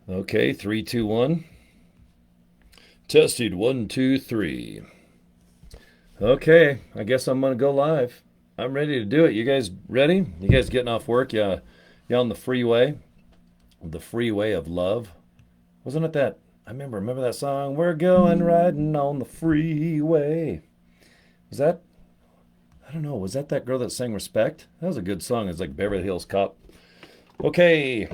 Okay, three, two, one. Tested one, two, three. Okay, I guess I'm gonna go live. I'm ready to do it. You guys ready? You guys getting off work? Yeah, you on the freeway? The freeway of love. Wasn't it that? Remember that song? We're going riding on the freeway. Was that? I don't know. Was that girl that sang Respect? That was a good song. It's like Beverly Hills Cop. Okay.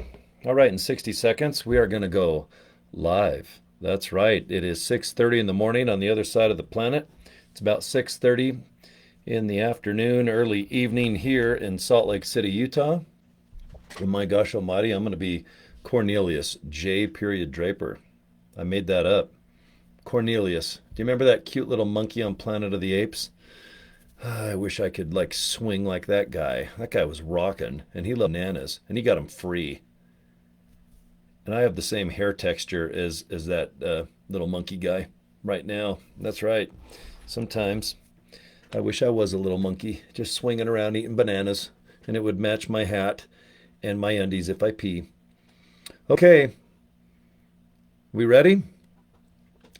All right, in 60 seconds, we are going to go live. That's right. It is 6:30 in the morning on the other side of the planet. It's about 6:30 in the afternoon, early evening here in Salt Lake City, Utah. And my gosh almighty, I'm going to be Cornelius J. Period Draper. I made that up. Cornelius. Do you remember that cute little monkey on Planet of the Apes? I wish I could like swing like that guy. That guy was rocking, and he loved bananas, and he got them free. And I have the same hair texture as that little monkey guy right now. That's right. Sometimes I wish I was a little monkey, just swinging around eating bananas, and it would match my hat and my undies if I pee. Okay, we ready?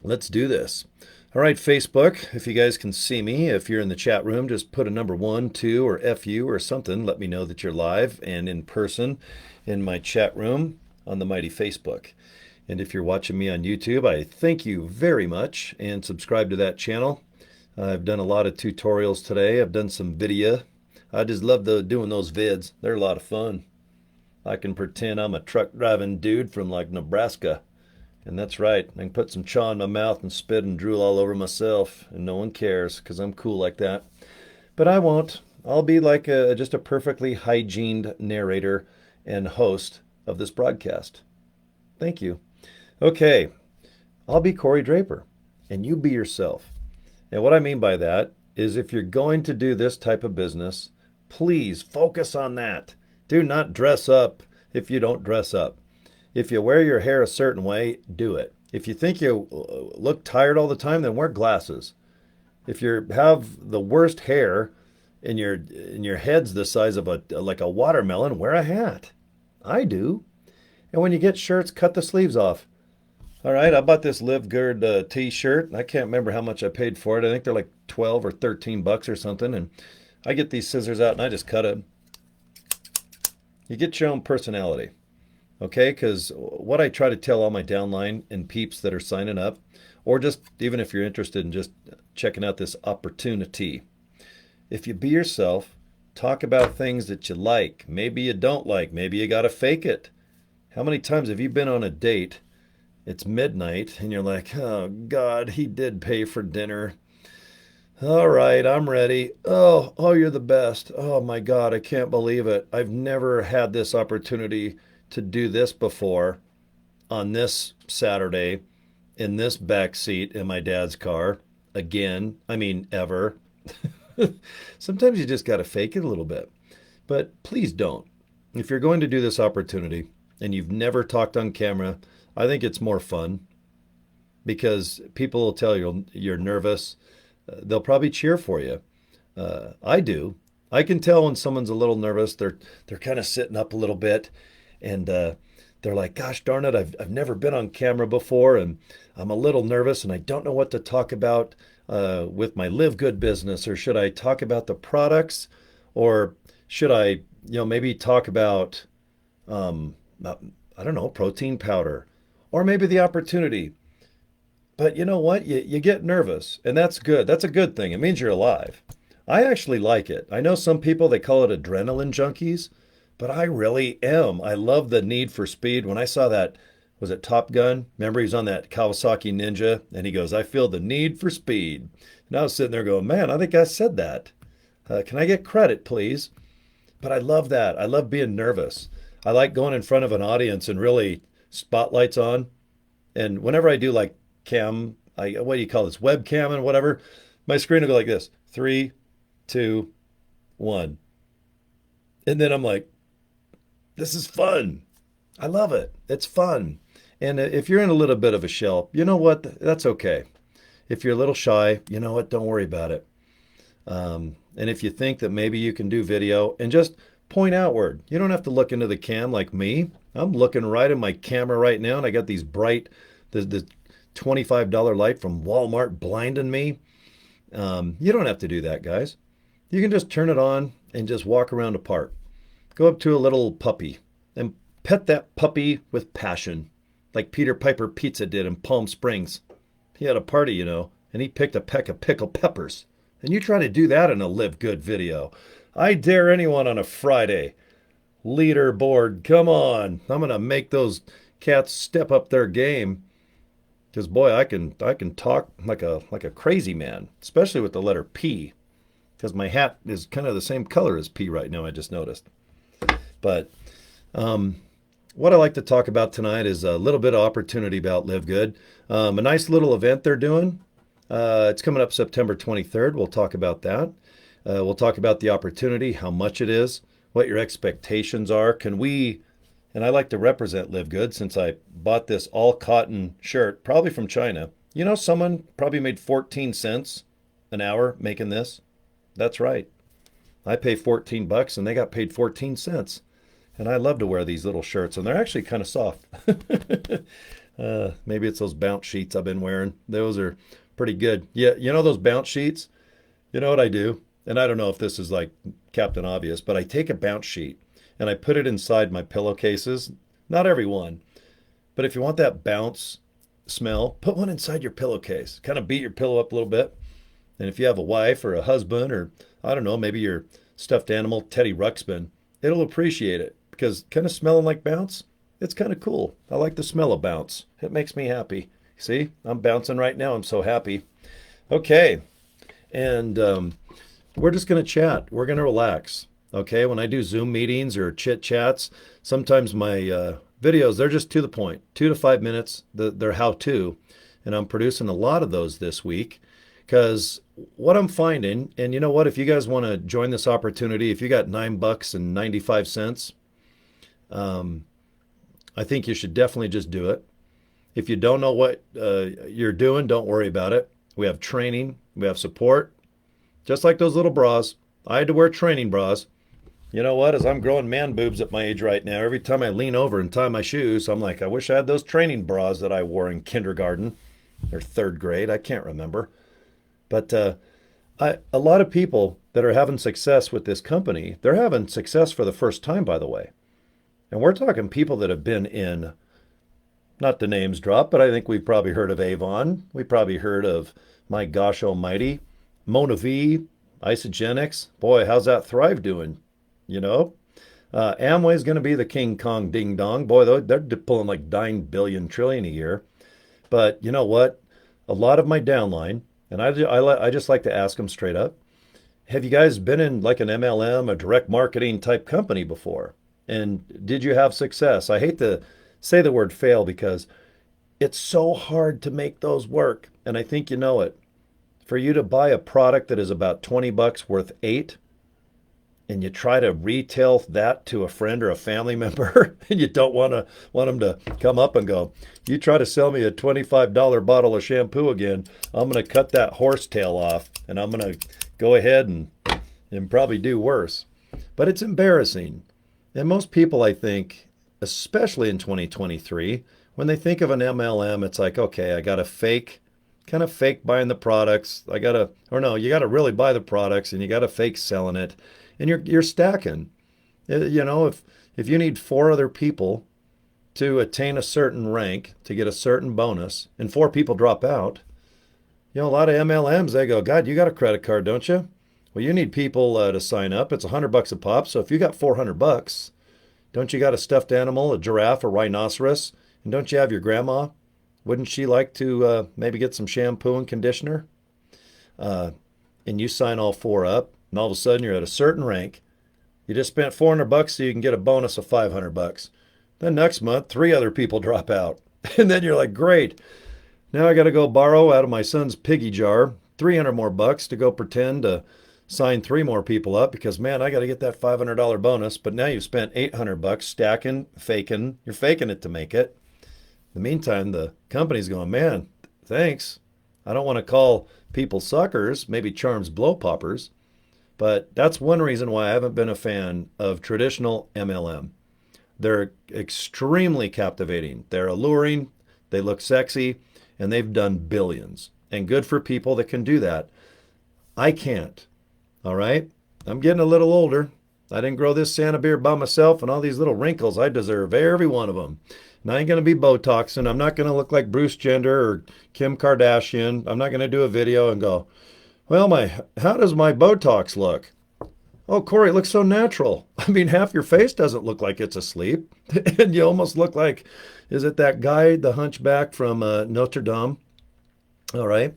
Let's do this. All right, Facebook, if you guys can see me, if you're in the chat room, just put a number 1, 2, or FU or something. Let me know that you're live and in person in my chat room on the mighty Facebook. And if you're watching me on YouTube, I thank you very much and subscribe to that channel. I've done a lot of tutorials today. I've done some video. I just love doing those vids. They're a lot of fun. I can pretend I'm a truck driving dude from like Nebraska. And that's right. I can put some chaw in my mouth and spit and drool all over myself, and no one cares because I'm cool like that. But I won't. I'll be like just a perfectly hygiened narrator and host of this broadcast. Thank you. Okay, I'll be Cory Draper, and you be yourself. And what I mean by that is if you're going to do this type of business, please focus on that. Do not dress up if you don't dress up. If you wear your hair a certain way, do it. If you think you look tired all the time, then wear glasses. If you have the worst hair and your head's the size of like a watermelon, wear a hat. I do. And when you get shirts, cut the sleeves off. All right, I bought this LiveGood t-shirt. I can't remember how much I paid for it. I think they're like 12 or 13 bucks or something. And I get these scissors out and I just cut it. You get your own personality. Okay, because what I try to tell all my downline and peeps that are signing up, or just even if you're interested in just checking out this opportunity, if you be yourself, talk about things that you like, maybe you don't like, maybe you got to fake it. How many times have you been on a date, it's midnight, and you're like, oh God, he did pay for dinner. All right, I'm ready. Oh, you're the best. Oh my God, I can't believe it. I've never had this opportunity to do this before on this Saturday in this back seat in my dad's car. Again, ever. Sometimes you just got to fake it a little bit. But please don't. If you're going to do this opportunity and you've never talked on camera, I think it's more fun because people will tell you you're nervous. They'll probably cheer for you. I do. I can tell when someone's a little nervous. They're kind of sitting up a little bit. And they're like, gosh darn it, I've never been on camera before, and I'm a little nervous, and I don't know what to talk about with my LiveGood business, or should I talk about the products, or should I, maybe talk about, I don't know, protein powder, or maybe the opportunity. But you know what? You get nervous, and that's good. That's a good thing. It means you're alive. I actually like it. I know some people, they call it adrenaline junkies. But I really am. I love the need for speed. When I saw that, was it Top Gun? Remember, he's on that Kawasaki Ninja, and he goes, I feel the need for speed. And I was sitting there going, man, I think I said that. Can I get credit, please? But I love that. I love being nervous. I like going in front of an audience and really spotlights on. And whenever I do like what do you call this, webcam and whatever, my screen will go like this, 3, 2, 1. And then I'm like, this is fun. I love it. It's fun. And if you're in a little bit of a shell, you know what? That's okay. If you're a little shy, you know what? Don't worry about it. And if you think that maybe you can do video and just point outward, you don't have to look into the cam like me. I'm looking right at my camera right now, and I got these bright, the $25 light from Walmart blinding me. You don't have to do that, guys. You can just turn it on and just walk around a park. Go up to a little puppy and pet that puppy with passion, like Peter Piper Pizza did in Palm Springs. He had a party, and he picked a peck of pickled peppers. And you try to do that in a Live Good video. I dare anyone on a Friday. Leaderboard, come on. I'm going to make those cats step up their game. Because boy, I can talk like a crazy man, especially with the letter P. Because my hat is kind of the same color as P right now, I just noticed. But what I like to talk about tonight is a little bit of opportunity about Live Good. A nice little event they're doing. It's coming up September 23rd. We'll talk about that. We'll talk about the opportunity, how much it is, what your expectations are. Can we, and I like to represent Live Good since I bought this all cotton shirt, probably from China. Someone probably made 14 cents an hour making this. That's right. I pay $14 and they got paid 14 cents. And I love to wear these little shirts, and they're actually kind of soft. Maybe it's those bounce sheets I've been wearing. Those are pretty good. Yeah, those bounce sheets? You know what I do? And I don't know if this is like Captain Obvious, but I take a bounce sheet and I put it inside my pillowcases. Not every one, but if you want that bounce smell, put one inside your pillowcase. Kind of beat your pillow up a little bit. And if you have a wife or a husband or, I don't know, maybe your stuffed animal, Teddy Ruxpin, it'll appreciate it because kind of smelling like bounce, it's kind of cool. I like the smell of bounce. It makes me happy. See, I'm bouncing right now. I'm so happy. Okay. And we're just going to chat. We're going to relax. Okay. When I do Zoom meetings or chit chats, sometimes my videos, they're just to the point, 2 to 5 minutes. They're how to. And I'm producing a lot of those this week because what I'm finding, and you know what, if you guys want to join this opportunity, if you got $9.95, I think you should definitely just do it. If you don't know what you're doing, don't worry about it. We have training, we have support, just like those little bras. I had to wear training bras. You know what? As I'm growing man boobs at my age right now, every time I lean over and tie my shoes, I'm like, I wish I had those training bras that I wore in kindergarten or third grade. I can't remember. But a lot of people that are having success with this company, they're having success for the first time, by the way. And we're talking people that have been in, not the names drop, but I think we've probably heard of Avon. We probably heard of, my gosh almighty, Mona V, Isogenics. Boy, how's that Thrive doing? Amway's going to be the King Kong ding dong. Boy, they're pulling like 9 billion trillion a year. But you know what? A lot of my downline, and I just like to ask them straight up, have you guys been in like an MLM, a direct marketing type company before? And did you have success? I hate to say the word fail because it's so hard to make those work. And I think you know it. For you to buy a product that is about $20 worth 8, and you try to retail that to a friend or a family member, and you don't want them to come up and go, you try to sell me a $25 bottle of shampoo again, I'm going to cut that horsetail off, and I'm going to go ahead and probably do worse. But it's embarrassing. And most people, I think, especially in 2023, when they think of an MLM, it's like, okay, I got to kind of fake buying the products. You got to really buy the products, and you got to fake selling it. And you're stacking. If you need 4 other people to attain a certain rank, to get a certain bonus, and 4 people drop out, a lot of MLMs, they go, God, you got a credit card, don't you? Well, you need people to sign up. It's $100 a pop. So if you got $400, don't you got a stuffed animal, a giraffe, a rhinoceros? And don't you have your grandma? Wouldn't she like to maybe get some shampoo and conditioner? And you sign all 4 up. And all of a sudden you're at a certain rank. You just spent $400 so you can get a bonus of $500. Then next month, 3 other people drop out. And then you're like, great. Now I got to go borrow out of my son's piggy jar $300 more to go pretend to sign 3 more people up because, man, I got to get that $500 bonus. But now you've spent $800 stacking, faking. You're faking it to make it. In the meantime, the company's going, man, thanks. I don't want to call people suckers, maybe charms blow poppers. But that's one reason why I haven't been a fan of traditional MLM. They're extremely captivating. They're alluring. They look sexy, and they've done billions. And good for people that can do that. I can't. All right? I'm getting a little older. I didn't grow this Santa beard by myself, and all these little wrinkles, I deserve every one of them. And I ain't going to be Botoxing. I'm not going to look like Bruce Jenner or Kim Kardashian. I'm not going to do a video and go, well, how does my Botox look? Oh, Cory, it looks so natural. I mean, half your face doesn't look like it's asleep. And you almost look like, is it that guy, the hunchback from Notre Dame? All right.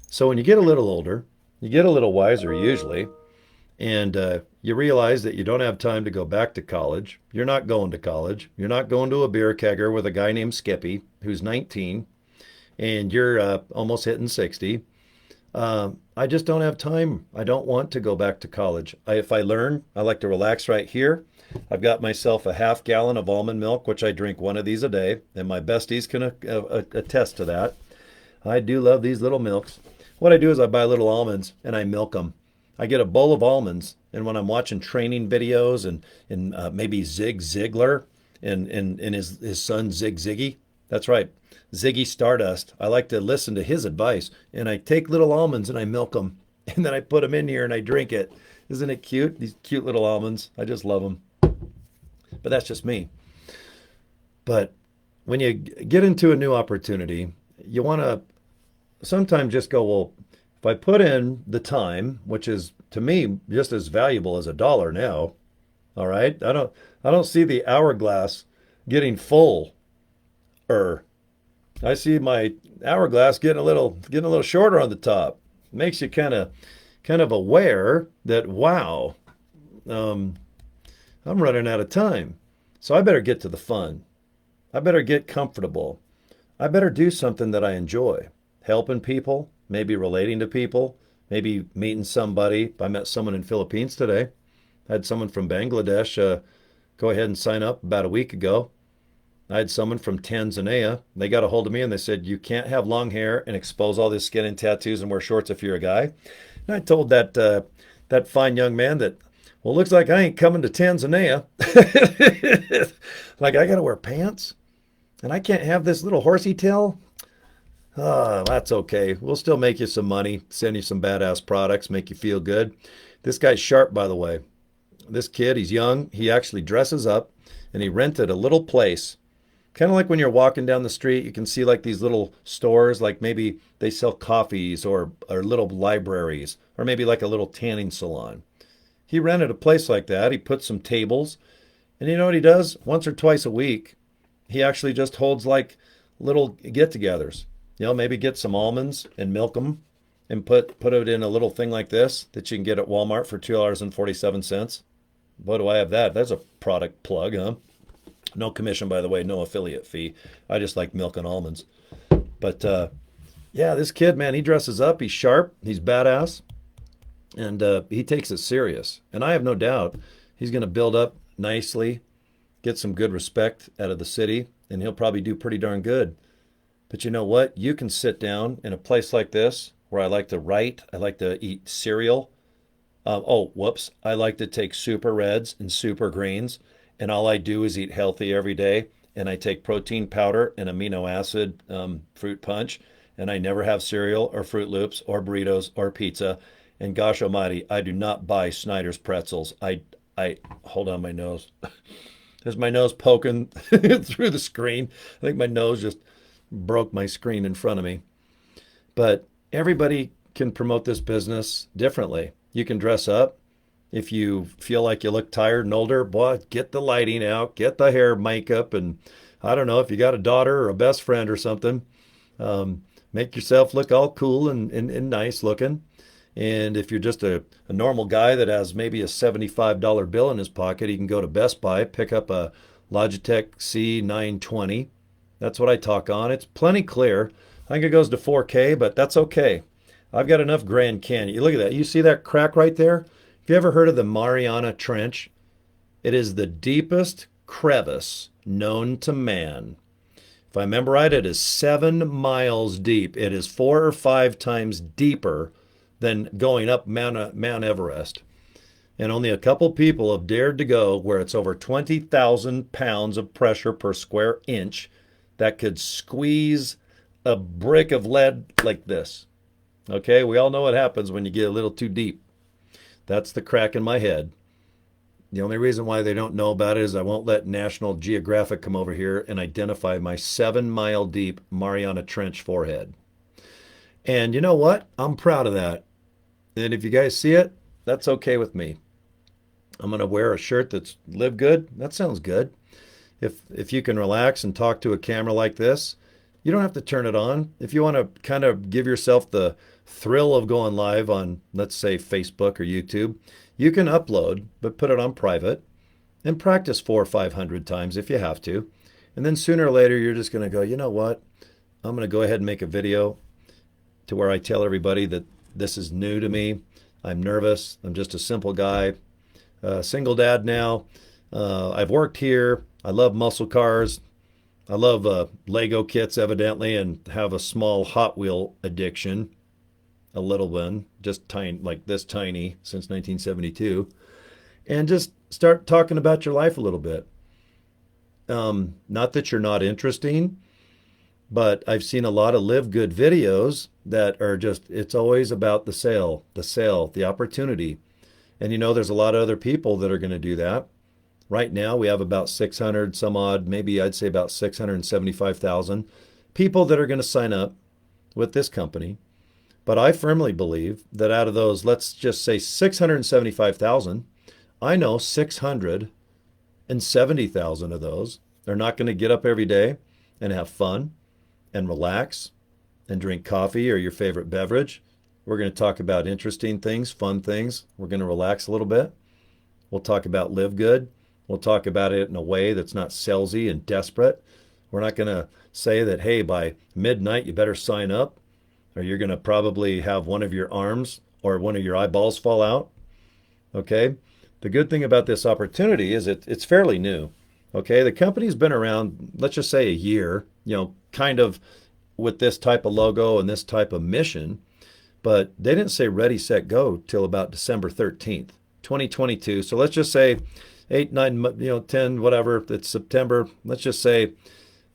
So when you get a little older, you get a little wiser usually, and you realize that you don't have time to go back to college. You're not going to college. You're not going to a beer kegger with a guy named Skippy who's 19, and you're almost hitting 60. I just don't have time. I don't want to go back to college. If I learn, I like to relax right here. I've got myself a half gallon of almond milk, which I drink one of these a day, and my besties can attest to that. I do love these little milks. What I do is I buy little almonds and I milk them. I get a bowl of almonds, and when I'm watching training videos and maybe Zig Ziglar and his son Zig Ziggy, that's right, Ziggy Stardust, I like to listen to his advice, and I take little almonds and I milk them, and then I put them in here and I drink it. Isn't it cute? These cute little almonds. I just love them. But that's just me. But when you get into a new opportunity, you want to sometimes just go, well, if I put in the time, which is to me just as valuable as $1 now, all right? I don't see the hourglass getting full. I see my hourglass getting a little shorter on the top. Makes you kind of aware that, wow, I'm running out of time. So I better get to the fun. I better get comfortable. I better do something that I enjoy. Helping people, maybe relating to people, maybe meeting somebody. I met someone in Philippines today. I had someone from Bangladesh go ahead and sign up about a week ago. I had someone from Tanzania. They got a hold of me and they said, you can't have long hair and expose all this skin and tattoos and wear shorts if you're a guy. And I told that fine young man that, well, looks like I ain't coming to Tanzania. Like, I got to wear pants and I can't have this little horsey tail. Oh, that's okay. We'll still make you some money, send you some badass products, make you feel good. This guy's sharp, by the way. This kid, he's young. He actually dresses up and he rented a little place. Kind of like when you're walking down the street, you can see like these little stores, like maybe they sell coffees or little libraries, or maybe like a little tanning salon. He rented a place like that. He put some tables, and you know what he does? Once or twice a week, he actually just holds like little get-togethers. You know, maybe get some almonds and milk them and put it in a little thing like this that you can get at Walmart for $2.47. Boy, do I have that. That's a product plug, huh? No commission, by the way, no affiliate fee. I just like milk and almonds. But yeah, this kid, man, he dresses up. He's sharp. He's badass. And he takes it serious. And I have no doubt he's going to build up nicely, get some good respect out of the city, and he'll probably do pretty darn good. But you know what? You can sit down in a place like this where I like to write. I like to eat cereal. I like to take super reds and super greens. And all I do is eat healthy every day. And I take protein powder and amino acid fruit punch. And I never have cereal or Fruit Loops or burritos or pizza. And gosh almighty, I do not buy Snyder's pretzels. I hold on my nose. There's my nose poking through the screen. I think my nose just broke my screen in front of me. But everybody can promote this business differently. You can dress up. If you feel like you look tired and older, boy, get the lighting out, get the hair makeup, and I don't know, if you got a daughter or a best friend or something, make yourself look all cool and nice looking. And if you're just a normal guy that has maybe a $75 bill in his pocket, he can go to Best Buy, pick up a Logitech C920. That's what I talk on. It's plenty clear. I think it goes to 4K, but that's okay. I've got enough Grand Canyon. You look at that. You see that crack right there? Have you ever heard of the Mariana Trench? It is the deepest crevice known to man. If I remember right, it is 7 miles deep. It is 4 or 5 times deeper than going up Mount Everest. And only a couple people have dared to go where it's over 20,000 pounds of pressure per square inch that could squeeze a brick of lead like this. Okay, we all know what happens when you get a little too deep. That's the crack in my head. The only reason why they don't know about it is I won't let National Geographic come over here and identify my 7-mile deep Mariana Trench forehead. And you know what? I'm proud of that. And if you guys see it, that's okay with me. I'm going to wear a shirt that's live good. That sounds good. If you can relax and talk to a camera like this, you don't have to turn it on. If you want to kind of give yourself the thrill of going live on, let's say, Facebook or YouTube, you can upload, but put it on private and practice 400 or 500 times if you have to. And then sooner or later, you're just going to go, you know what? I'm going to go ahead and make a video to where I tell everybody that this is new to me. I'm nervous. I'm just a simple guy. Single dad now. I've worked here. I love muscle cars. I love Lego kits, evidently, and have a small Hot Wheel addiction. A little one, just tiny, like this tiny, since 1972. And just start talking about your life a little bit. Not that you're not interesting, but I've seen a lot of live good videos that are just, it's always about the sale, the opportunity. And you know, there's a lot of other people that are going to do that. Right now, we have about 600 some odd, maybe I'd say about 675,000 people that are going to sign up with this company. But I firmly believe that out of those, let's just say 675,000, I know 670,000 of those are not going to get up every day and have fun and relax and drink coffee or your favorite beverage. We're going to talk about interesting things, fun things. We're going to relax a little bit. We'll talk about live good. We'll talk about it in a way that's not salesy and desperate. We're not going to say that, hey, by midnight, you better sign up, or you're going to probably have one of your arms or one of your eyeballs fall out. Okay? The good thing about this opportunity is it's fairly new. Okay? The company's been around, let's just say a year, kind of with this type of logo and this type of mission, but they didn't say ready, set, go till about December 13th, 2022. So let's just say 8, 9, 10, whatever, it's September. Let's just say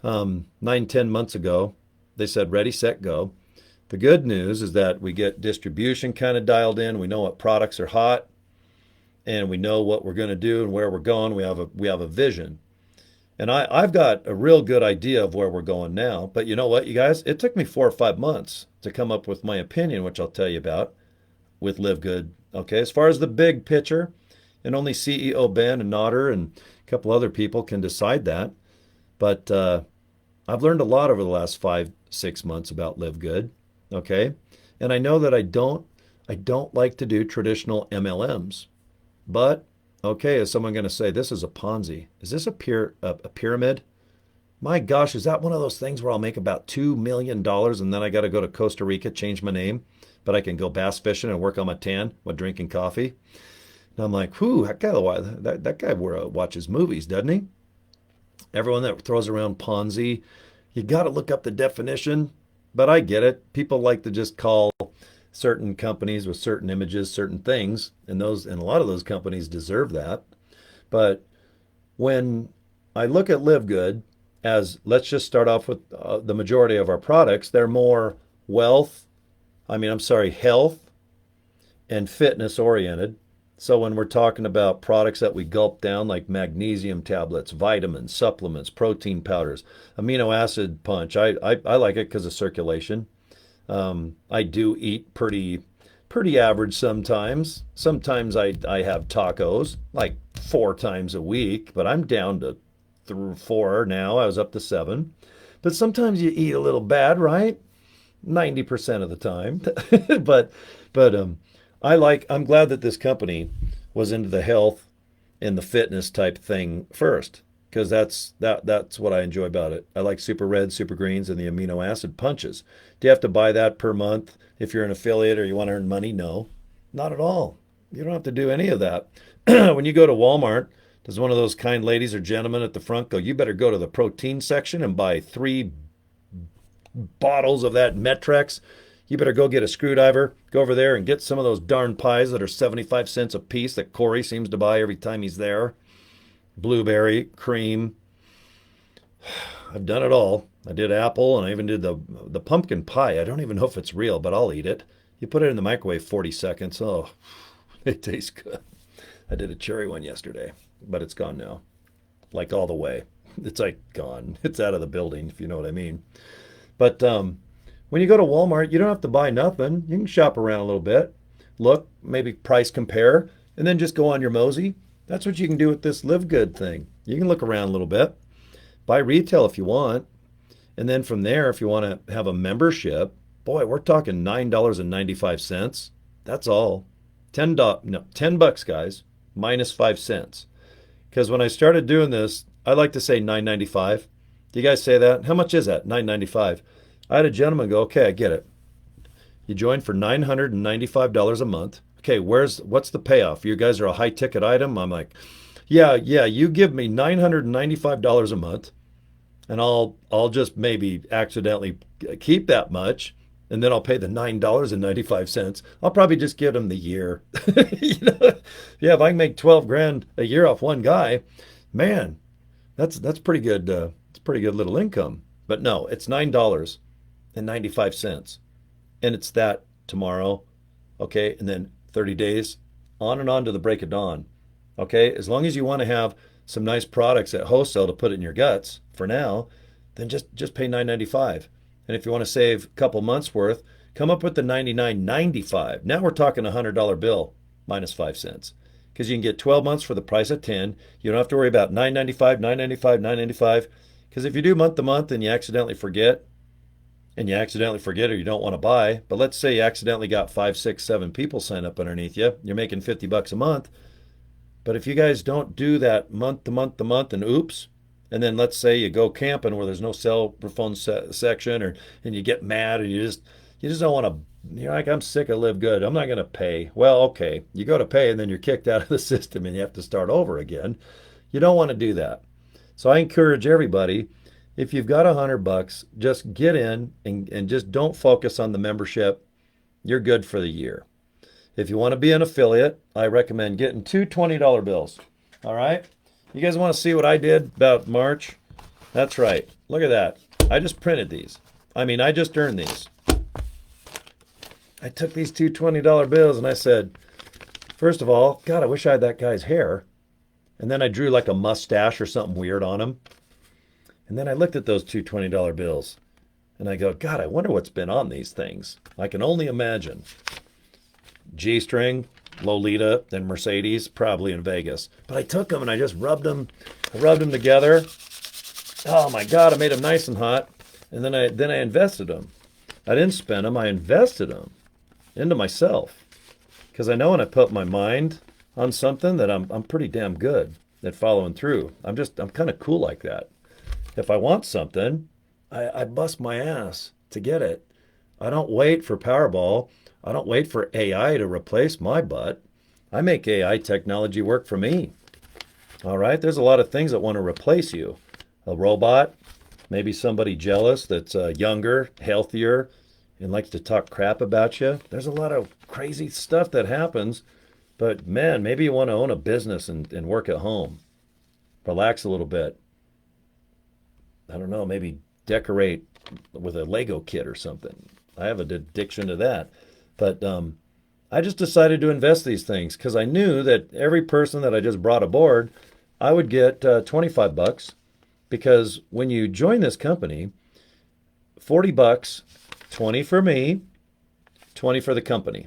9, 10 months ago, they said ready, set, go. The good news is that we get distribution kind of dialed in. We know what products are hot, and we know what we're going to do and where we're going. We have a vision. And I've got a real good idea of where we're going now. But you know what, you guys? It took me 4 or 5 months to come up with my opinion, which I'll tell you about with Live Good. Okay, as far as the big picture, and only CEO Ben and Nodder and a couple other people can decide that. But I've learned a lot over the last 5, 6 months about Live Good. Okay, and I know that I don't like to do traditional MLMs, but okay, is someone going to say this is a Ponzi? Is this a pyramid? My gosh, is that one of those things where I'll make about $2 million and then I got to go to Costa Rica, change my name, but I can go bass fishing and work on my tan while drinking coffee? And I'm like, whew, that guy watches movies, doesn't he? Everyone that throws around Ponzi, you got to look up the definition, but I get it. People like to just call certain companies with certain images, certain things, and a lot of those companies deserve that. But when I look at Live Good as, let's just start off with the majority of our products, they're more health and fitness oriented. So when we're talking about products that we gulp down, like magnesium tablets, vitamins, supplements, protein powders, amino acid punch, I like it because of circulation. I do eat pretty average sometimes. Sometimes I have tacos like 4 times a week, but I'm down to 4 now. I was up to 7. But sometimes you eat a little bad, right? 90% of the time. but I'm glad that this company was into the health and the fitness type thing first, because that's what I enjoy about it. I like super red, super greens, and the amino acid punches. Do you have to buy that per month if you're an affiliate or you want to earn money? No, not at all. You don't have to do any of that. When you go to Walmart, does one of those kind ladies or gentlemen at the front go, you better go to the protein section and buy 3 bottles of that Metrex? you better go get a screwdriver, go over there and get some of those darn pies that are 75 cents a piece that Cory seems to buy every time he's there. Blueberry, cream. I've done it all. I did apple, and I even did the pumpkin pie. I don't even know if it's real, but I'll eat it. You put it in the microwave 40 seconds. Oh, it tastes good. I did a cherry one yesterday, but it's gone now. Like all the way. It's like gone. It's out of the building, if you know what I mean. But when you go to Walmart, you don't have to buy nothing. You can shop around a little bit, look, maybe price compare, and then just go on your mosey. That's what you can do with this LiveGood thing. You can look around a little bit, buy retail if you want, and then from there, if you want to have a membership, boy, we're talking $9.95. That's all. $10, no, $10, guys, minus 5 cents. Because when I started doing this, I like to say $9.95. Do you guys say that? How much is that? $9.95. I had a gentleman go, okay, I get it. You joined for $995 a month. Okay, what's the payoff? You guys are a high ticket item. I'm like, yeah, you give me $995 a month, and I'll just maybe accidentally keep that much, and then I'll pay the $9.95. I'll probably just give them the year. Yeah, if I can make 12 grand a year off one guy, man, that's pretty good. It's pretty good little income. But no, it's $9.95, and it's that tomorrow, okay, and then 30 days, on and on to the break of dawn. Okay, as long as you want to have some nice products at wholesale to put in your guts for now, then just pay $9.95. And if you want to save a couple months worth, come up with the $99.95. Now we're talking a $100 bill minus 5 cents, because you can get 12 months for the price of 10. You don't have to worry about $9.95, $9.95, $9.95. Because if you do month to month and you accidentally forget, or you don't want to buy, but let's say you accidentally got 5, 6, 7 people sign up underneath you, you're making $50 a month. But if you guys don't do that month to month to month, and oops, and then let's say you go camping where there's no cell phone section, and you get mad, or you just don't want to, you're like, I'm sick of LiveGood, I'm not going to pay. Well, okay, you go to pay and then you're kicked out of the system and you have to start over again. You don't want to do that. So I encourage everybody, if you've got $100, just get in and just don't focus on the membership. You're good for the year. If you want to be an affiliate, I recommend getting 2 $20 bills. All right? You guys want to see what I did about March? That's right. Look at that. I just printed these. I just earned these. I took these 2 $20 bills and I said, first of all, God, I wish I had that guy's hair. And then I drew like a mustache or something weird on him. And then I looked at those 2 $20 bills and I go, God, I wonder what's been on these things. I can only imagine. G-string, Lolita, then Mercedes, probably in Vegas. But I took them and I just rubbed them. I rubbed them together. Oh my God, I made them nice and hot. And then I invested them. I didn't spend them, I invested them into myself. Because I know when I put my mind on something that I'm pretty damn good at following through. I'm kind of cool like that. If I want something, I bust my ass to get it. I don't wait for Powerball. I don't wait for AI to replace my butt. I make AI technology work for me. All right? There's a lot of things that want to replace you. A robot, maybe somebody jealous that's younger, healthier, and likes to talk crap about you. There's a lot of crazy stuff that happens. But man, maybe you want to own a business and work at home. Relax a little bit. I don't know, maybe decorate with a Lego kit or something. I have an addiction to that. But I just decided to invest these things because I knew that every person that I just brought aboard, I would get $25. Because when you join this company, $40, 20 for me, 20 for the company.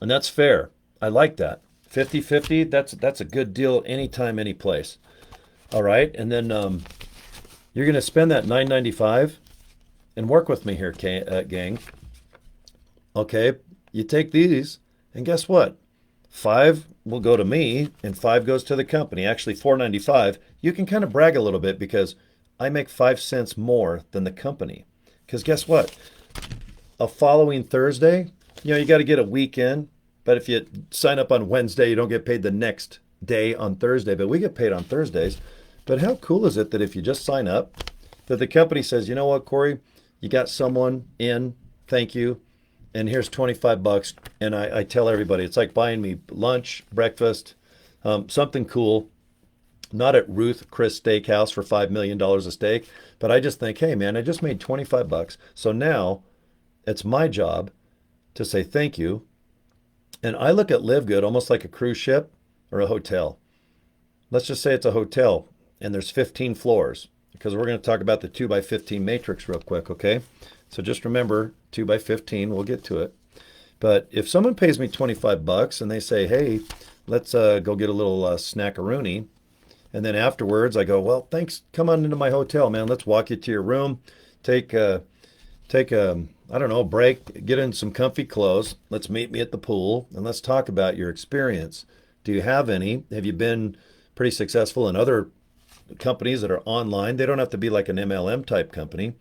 And that's fair. I like that. 50-50, that's a good deal anytime, any place. All right, and then you're going to spend that $9.95 and work with me here, gang. Okay, you take these, and guess what? 5 will go to me, and 5 goes to the company. Actually, $4.95. You can kind of brag a little bit because I make 5 cents more than the company. Because guess what? A following Thursday, you got to get a weekend. But if you sign up on Wednesday, you don't get paid the next day on Thursday. But we get paid on Thursdays. But how cool is it that if you just sign up, that the company says, you know what, Cory, you got someone in, thank you. and here's 25 bucks. And I tell everybody, it's like buying me lunch, breakfast, something cool, not at Ruth Chris Steakhouse for $5 million a steak, but I just think, hey man, I just made 25 bucks. So now it's my job to say thank you. And I look at LiveGood almost like a cruise ship or a hotel. Let's just say it's a hotel and there's 15 floors, because we're going to talk about the 2 by 15 matrix real quick, okay? So just remember 2 by 15, we'll get to it. But if someone pays me 25 bucks and they say, hey, let's go get a little snackaroonie, and then afterwards I go, well, thanks, come on into my hotel, man. Let's walk you to your room, take a I don't know, break, get in some comfy clothes. Let's meet me at the pool and let's talk about your experience. Do you have any? Have you been pretty successful in other companies that are online? They don't have to be like an MLM type company,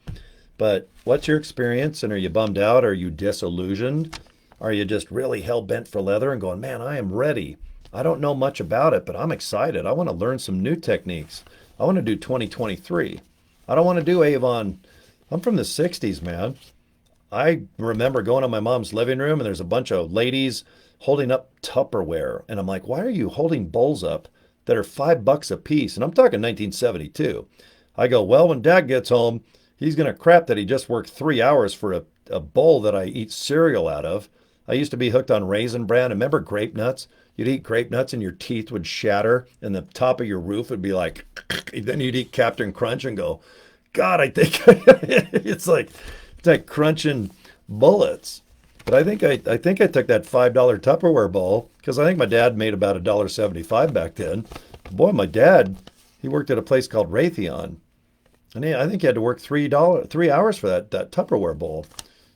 but what's your experience? And are you bummed out? Are you disillusioned? Are you just really hell bent for leather and going, man, I am ready. I don't know much about it, but I'm excited. I want to learn some new techniques. I want to do 2023. I don't want to do Avon. I'm from the 60s, man. I remember going to my mom's living room and there's a bunch of ladies holding up Tupperware. And I'm like, why are you holding bowls up that are $5 a piece? And I'm talking 1972. I go, well, when dad gets home, he's going to crap that he just worked 3 hours for a bowl that I eat cereal out of. I used to be hooked on Raisin Bran. Remember grape nuts? You'd eat grape nuts and your teeth would shatter and the top of your roof would be like, then you'd eat Captain Crunch and go, God, I think it's like crunching bullets. But I think I took that $5 Tupperware bowl because I think my dad made about $1.75 back then. Boy, my dad, he worked at a place called Raytheon, and I think he had to work 3 hours for that Tupperware bowl,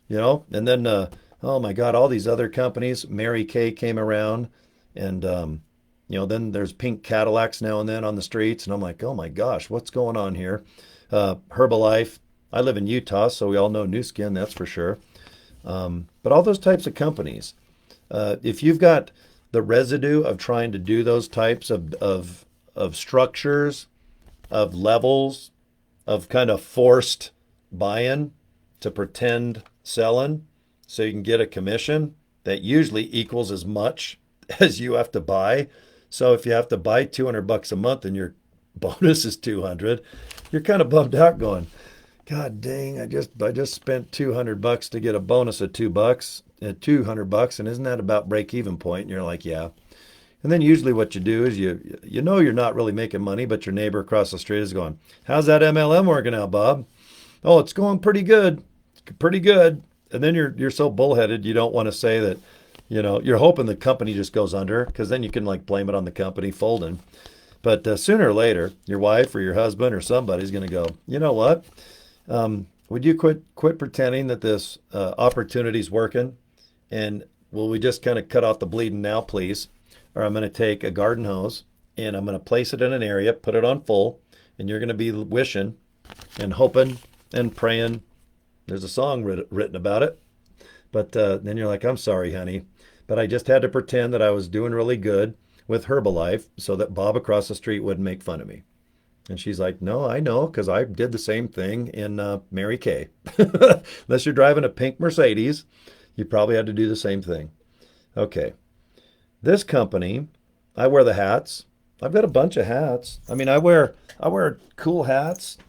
you know. And then oh my God, all these other companies, Mary Kay came around, and you know, then there's pink Cadillacs now and then on the streets, and I'm like, oh my gosh, what's going on here? Herbalife. I live in Utah, so we all know New Skin, that's for sure. But all those types of companies, if you've got the residue of trying to do those types of structures, of levels, of kind of forced buy-in to pretend selling so you can get a commission that usually equals as much as you have to buy. So if you have to buy $200 a month and your bonus is 200, you're kind of bummed out going, God dang, I just spent $200 to get a bonus of $2 at $200, and isn't that about break even point? And you're like, yeah. And then usually what you do is you know you're not really making money, but your neighbor across the street is going, how's that MLM working out, Bob? Oh, it's going pretty good. Pretty good. And then you're so bullheaded you don't want to say that, you know, you're hoping the company just goes under, because then you can like blame it on the company folding. But sooner or later, your wife or your husband or somebody's going to go, you know what? Would you quit pretending that this opportunity's working? And will we just kind of cut off the bleeding now, please? Or I'm going to take a garden hose and I'm going to place it in an area, put it on full, and you're going to be wishing and hoping and praying. There's a song written about it. But then you're like, I'm sorry, honey, but I just had to pretend that I was doing really good with Herbalife so that Bob across the street wouldn't make fun of me. And she's like, no, I know, because I did the same thing in Mary Kay. Unless you're driving a pink Mercedes, you probably had to do the same thing. Okay. This company, I wear the hats. I've got a bunch of hats. I mean, I wear cool hats.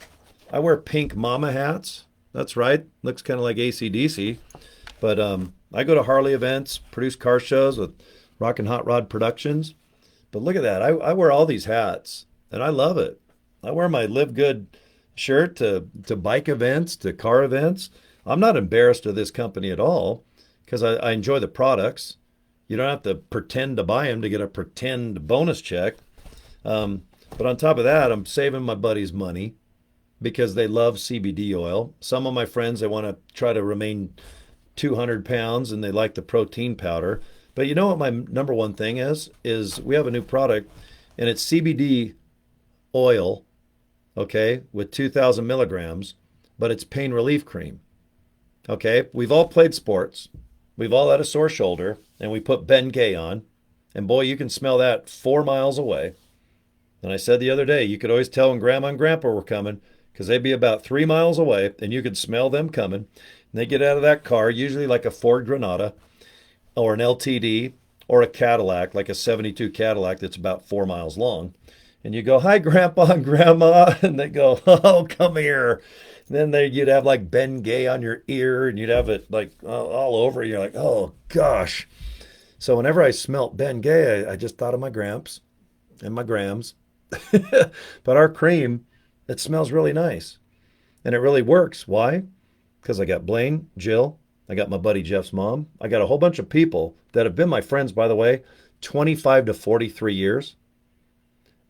I wear pink mama hats. That's right. Looks kind of like AC/DC. But I go to Harley events, produce car shows with Rockin' Hot Rod Productions. But look at that. I wear all these hats, and I love it. I wear my LiveGood shirt to bike events, to car events. I'm not embarrassed of this company at all because I enjoy the products. You don't have to pretend to buy them to get a pretend bonus check. But on top of that, I'm saving my buddies money because they love CBD oil. Some of my friends, they want to try to remain 200 pounds and they like the protein powder. But you know what my number one thing is we have a new product and it's CBD oil, okay, with 2,000 milligrams, but it's pain relief cream. Okay, we've all played sports. We've all had a sore shoulder and we put Ben Gay on. And boy, you can smell that 4 miles away. And I said the other day, you could always tell when Grandma and Grandpa were coming because they'd be about 3 miles away and you could smell them coming. They get out of that car, usually like a Ford Granada or an LTD or a Cadillac, like a 72 Cadillac that's about 4 miles long. And you go, hi, Grandpa and Grandma. And they go, oh, come here. And then you'd have like Ben Gay on your ear and you'd have it like all over. You're like, oh, gosh. So whenever I smelt Ben Gay, I just thought of my Gramps and my Grams. But our cream, it smells really nice. And it really works. Why? Because I got Blaine, Jill, I got my buddy Jeff's mom. I got a whole bunch of people that have been my friends, by the way, 25 to 43 years.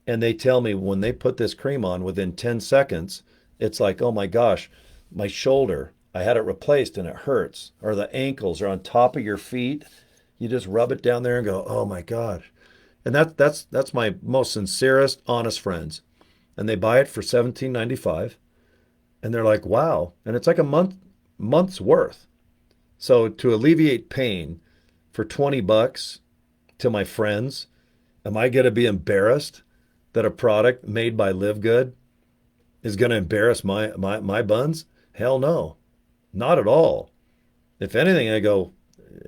And they tell me when they put this cream on within 10 seconds, it's like, oh my gosh, my shoulder, I had it replaced and it hurts. Or the ankles are on top of your feet. You just rub it down there and go, oh my gosh. And that's my most sincerest, honest friends. And they buy it for $17.95. And they're like, wow. And it's like a month's worth. So to alleviate pain for $20 to my friends, am I going to be embarrassed that a product made by LiveGood is going to embarrass my buns? Hell no. Not at all. If anything, I go,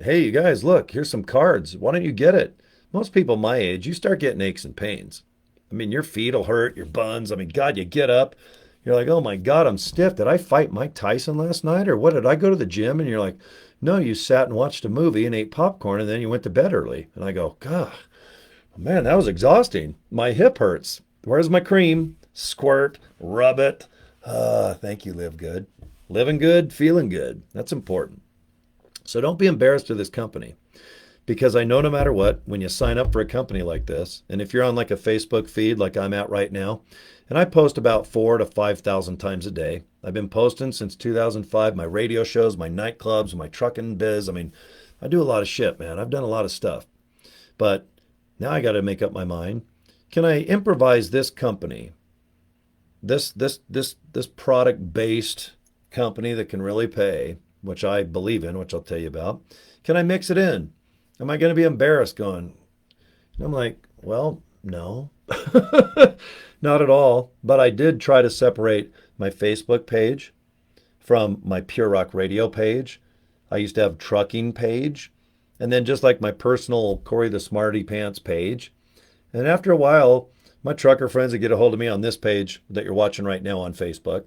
hey, you guys, look, here's some cards. Why don't you get it? Most people my age, you start getting aches and pains. I mean, your feet will hurt, your buns. I mean, God, you get up. You're like, oh my God, I'm stiff. Did I fight Mike Tyson last night? Or what? Did I go to the gym? And you're like, no, you sat and watched a movie and ate popcorn and then you went to bed early. And I go, God, man, that was exhausting. My hip hurts. Where's my cream? Squirt, rub it. Thank you, LiveGood. Living good, feeling good. That's important. So don't be embarrassed of this company. Because I know no matter what, when you sign up for a company like this, and if you're on like a Facebook feed like I'm at right now, and I post about 4,000 to 5,000 times a day. I've been posting since 2005, my radio shows, my nightclubs, my trucking biz. I mean, I do a lot of shit, man. I've done a lot of stuff. But now I got to make up my mind. Can I improvise this company, this product-based company that can really pay, which I believe in, which I'll tell you about? Can I mix it in? Am I going to be embarrassed going? And I'm like, well, no, not at all. But I did try to separate my Facebook page from my Pure Rock Radio page. I used to have trucking page, and then just like my personal Cory the Smarty Pants page. And after a while, my trucker friends would get a hold of me on this page that you're watching right now on Facebook.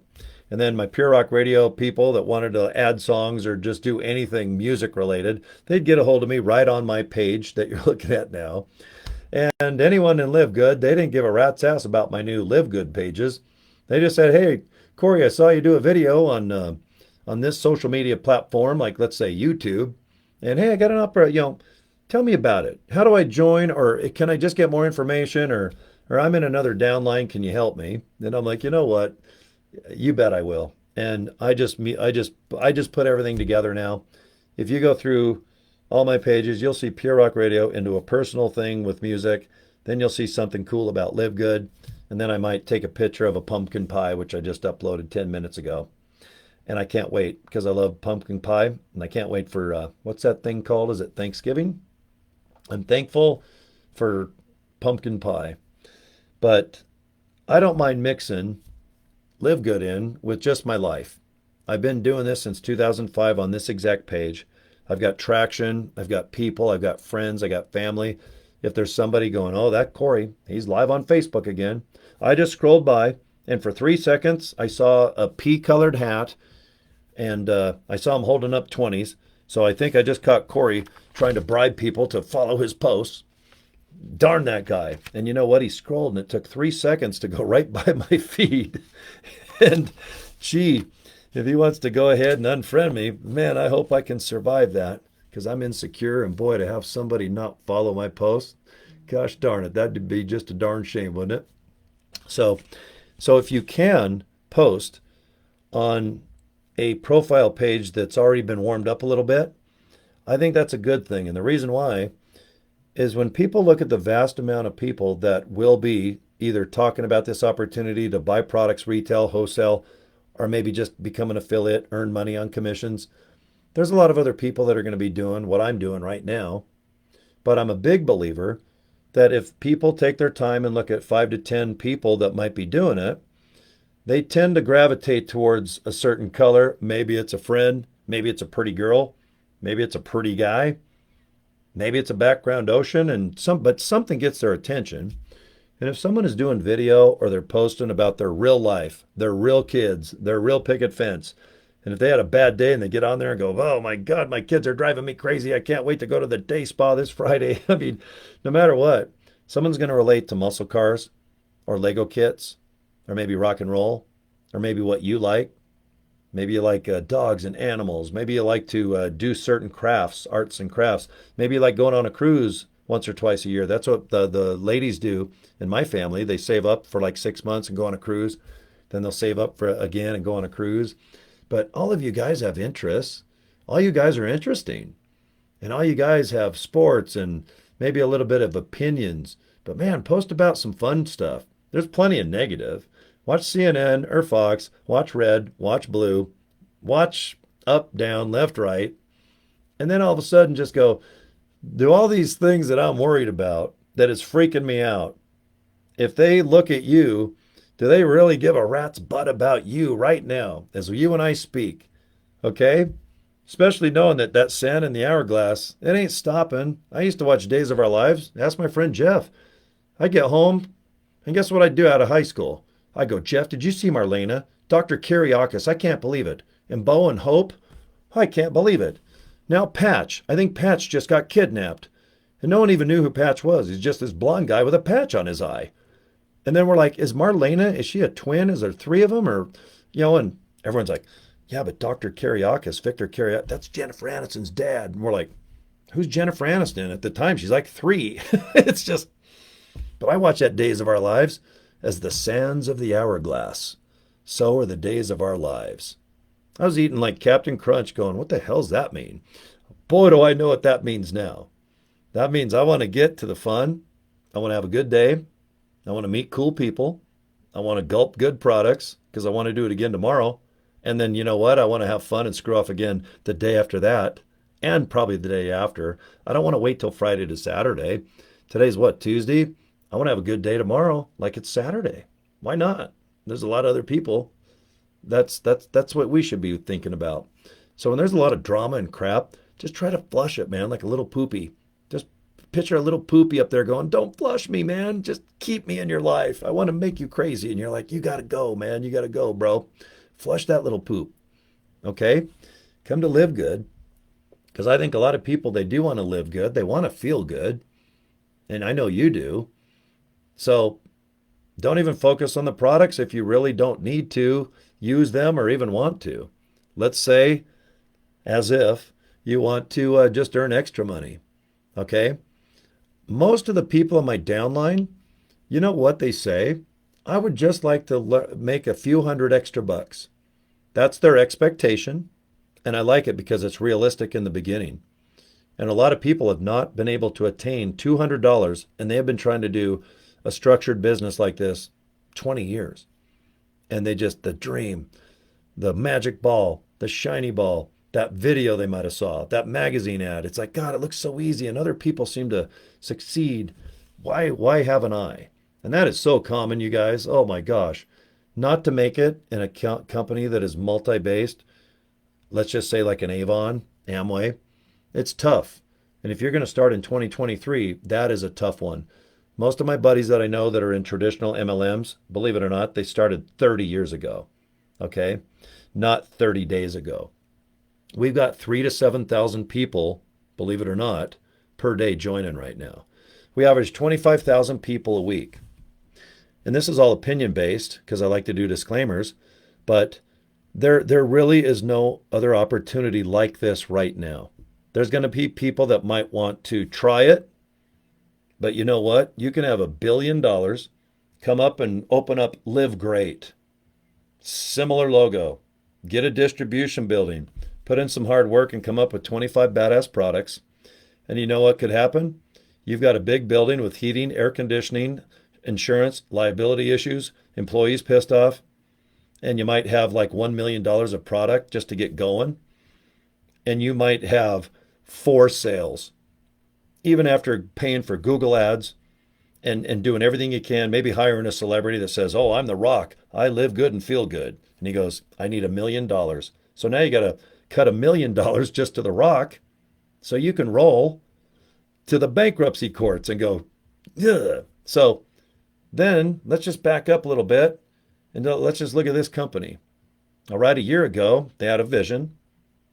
And then my Pure Rock Radio people that wanted to add songs or just do anything music related, they'd get a hold of me right on my page that you're looking at now. And anyone in LiveGood, they didn't give a rat's ass about my new LiveGood pages. They just said, hey, Cory, I saw you do a video on this social media platform, like let's say YouTube. And hey, I got an opera, tell me about it. How do I join? Or can I just get more information? Or I'm in another downline, can you help me? And I'm like, you know what? You bet I will. And I just put everything together now. If you go through all my pages, you'll see Pure Rock Radio into a personal thing with music. Then you'll see something cool about LiveGood. And then I might take a picture of a pumpkin pie, which I just uploaded 10 minutes ago. And I can't wait because I love pumpkin pie. And I can't wait for, what's that thing called? Is it Thanksgiving? I'm thankful for pumpkin pie. But I don't mind mixing LiveGood in with just my life. I've been doing this since 2005 on this exact page. I've got traction. I've got people. I've got friends. I got family. If there's somebody going, oh, that Cory, he's live on Facebook again. I just scrolled by, and for 3 seconds, I saw a pea-colored hat, and I saw him holding up 20s. So I think I just caught Cory trying to bribe people to follow his posts. Darn that guy. And you know what? He scrolled, and it took 3 seconds to go right by my feed. And gee, if he wants to go ahead and unfriend me, man, I hope I can survive that because I'm insecure. And boy, to have somebody not follow my posts, gosh darn it, that'd be just a darn shame, wouldn't it? So if you can post on a profile page that's already been warmed up a little bit, I think that's a good thing. And the reason why is when people look at the vast amount of people that will be either talking about this opportunity to buy products retail, wholesale, or maybe just become an affiliate, earn money on commissions, there's a lot of other people that are going to be doing what I'm doing right now. But I'm a big believer that if people take their time and look at 5 to 10 people that might be doing it, they tend to gravitate towards a certain color. Maybe it's a friend, Maybe it's a pretty girl. Maybe it's a pretty guy. Maybe it's a background ocean but something gets their attention. And if someone is doing video or they're posting about their real life, their real kids, their real picket fence, and if they had a bad day and they get on there and go, oh my God, my kids are driving me crazy. I can't wait to go to the day spa this Friday. I mean, no matter what, someone's going to relate to muscle cars or Lego kits or maybe rock and roll or maybe what you like. Maybe you like dogs and animals. Maybe you like to do certain crafts, arts and crafts. Maybe you like going on a cruise once or twice a year. That's what the ladies do in my family. They save up for like 6 months and go on a cruise. Then they'll save up for again and go on a cruise. But all of you guys have interests. All you guys are interesting. And all you guys have sports and maybe a little bit of opinions. But man, post about some fun stuff. There's plenty of negative. Watch CNN or Fox, watch red, watch blue, watch up, down, left, right, and then all of a sudden just go, do all these things that I'm worried about that is freaking me out. If they look at you, do they really give a rat's butt about you right now as you and I speak? Okay? Especially knowing that sand in the hourglass, it ain't stopping. I used to watch Days of Our Lives. Ask my friend Jeff. I get home, and guess what I do out of high school? I go, Jeff, did you see Marlena? Dr. Kiriakis, I can't believe it. And Bo and Hope, I can't believe it. Now Patch, I think Patch just got kidnapped. And no one even knew who Patch was. He's just this blonde guy with a patch on his eye. And then we're like, is Marlena, is she a twin? Is there three of them? Or, and everyone's like, yeah, but Dr. Kiriakis, Victor Kiriakis, that's Jennifer Aniston's dad. And we're like, who's Jennifer Aniston? At the time, she's like 3. It's just, but I watch that Days of Our Lives. As the sands of the hourglass, so are the days of our lives. I was eating like Captain Crunch going, what the hell's that mean? Boy, do I know what that means now. That means I want to get to the fun. I want to have a good day. I want to meet cool people. I want to gulp good products because I want to do it again tomorrow. And then you know what? I want to have fun and screw off again the day after that and probably the day after. I don't want to wait till Friday to Saturday. Today's what, Tuesday? I want to have a good day tomorrow, like it's Saturday. Why not? There's a lot of other people. That's what we should be thinking about. So when there's a lot of drama and crap, just try to flush it, man, like a little poopy. Just picture a little poopy up there going, don't flush me, man. Just keep me in your life. I want to make you crazy. And you're like, you got to go, man. You got to go, bro. Flush that little poop. Okay? Come to LiveGood. Because I think a lot of people, they do want to live good. They want to feel good. And I know you do. So don't even focus on the products if you really don't need to use them or even want to. Let's say, as if you want to just earn extra money. Okay? Most of the people on my downline, you know what they say? I would just like to make a few hundred extra bucks. That's their expectation. And I like it because it's realistic in the beginning. And a lot of people have not been able to attain $200, and they have been trying to do a structured business like this 20 years. And the dream, the magic ball, the shiny ball, that video they might have saw, that magazine ad. It's like, God, it looks so easy and other people seem to succeed. Why haven't I? And that is so common, you guys. Oh my gosh. Not to make it in a company that is multi-based, let's just say like an Avon, Amway, it's tough. And if you're going to start in 2023, that is a tough one. Most of my buddies that I know that are in traditional MLMs, believe it or not, they started 30 years ago, okay? Not 30 days ago. We've got 3,000 to 7,000 people, believe it or not, per day joining right now. We average 25,000 people a week. And this is all opinion-based because I like to do disclaimers, but there really is no other opportunity like this right now. There's going to be people that might want to try it, but you know what? You can have $1 billion, come up and open up Live Great. Similar logo. Get a distribution building. Put in some hard work and come up with 25 badass products. And you know what could happen? You've got a big building with heating, air conditioning, insurance, liability issues, employees pissed off, and you might have like $1 million of product just to get going. And you might have 4 sales. Even after paying for Google ads and doing everything you can, maybe hiring a celebrity that says, oh, I'm the Rock. I live good and feel good. And he goes, I need $1 million. So now you got to cut $1 million just to the rock so you can roll to the bankruptcy courts and go, ugh. So then let's just back up a little bit and let's just look at this company. All right, a year ago, they had a vision.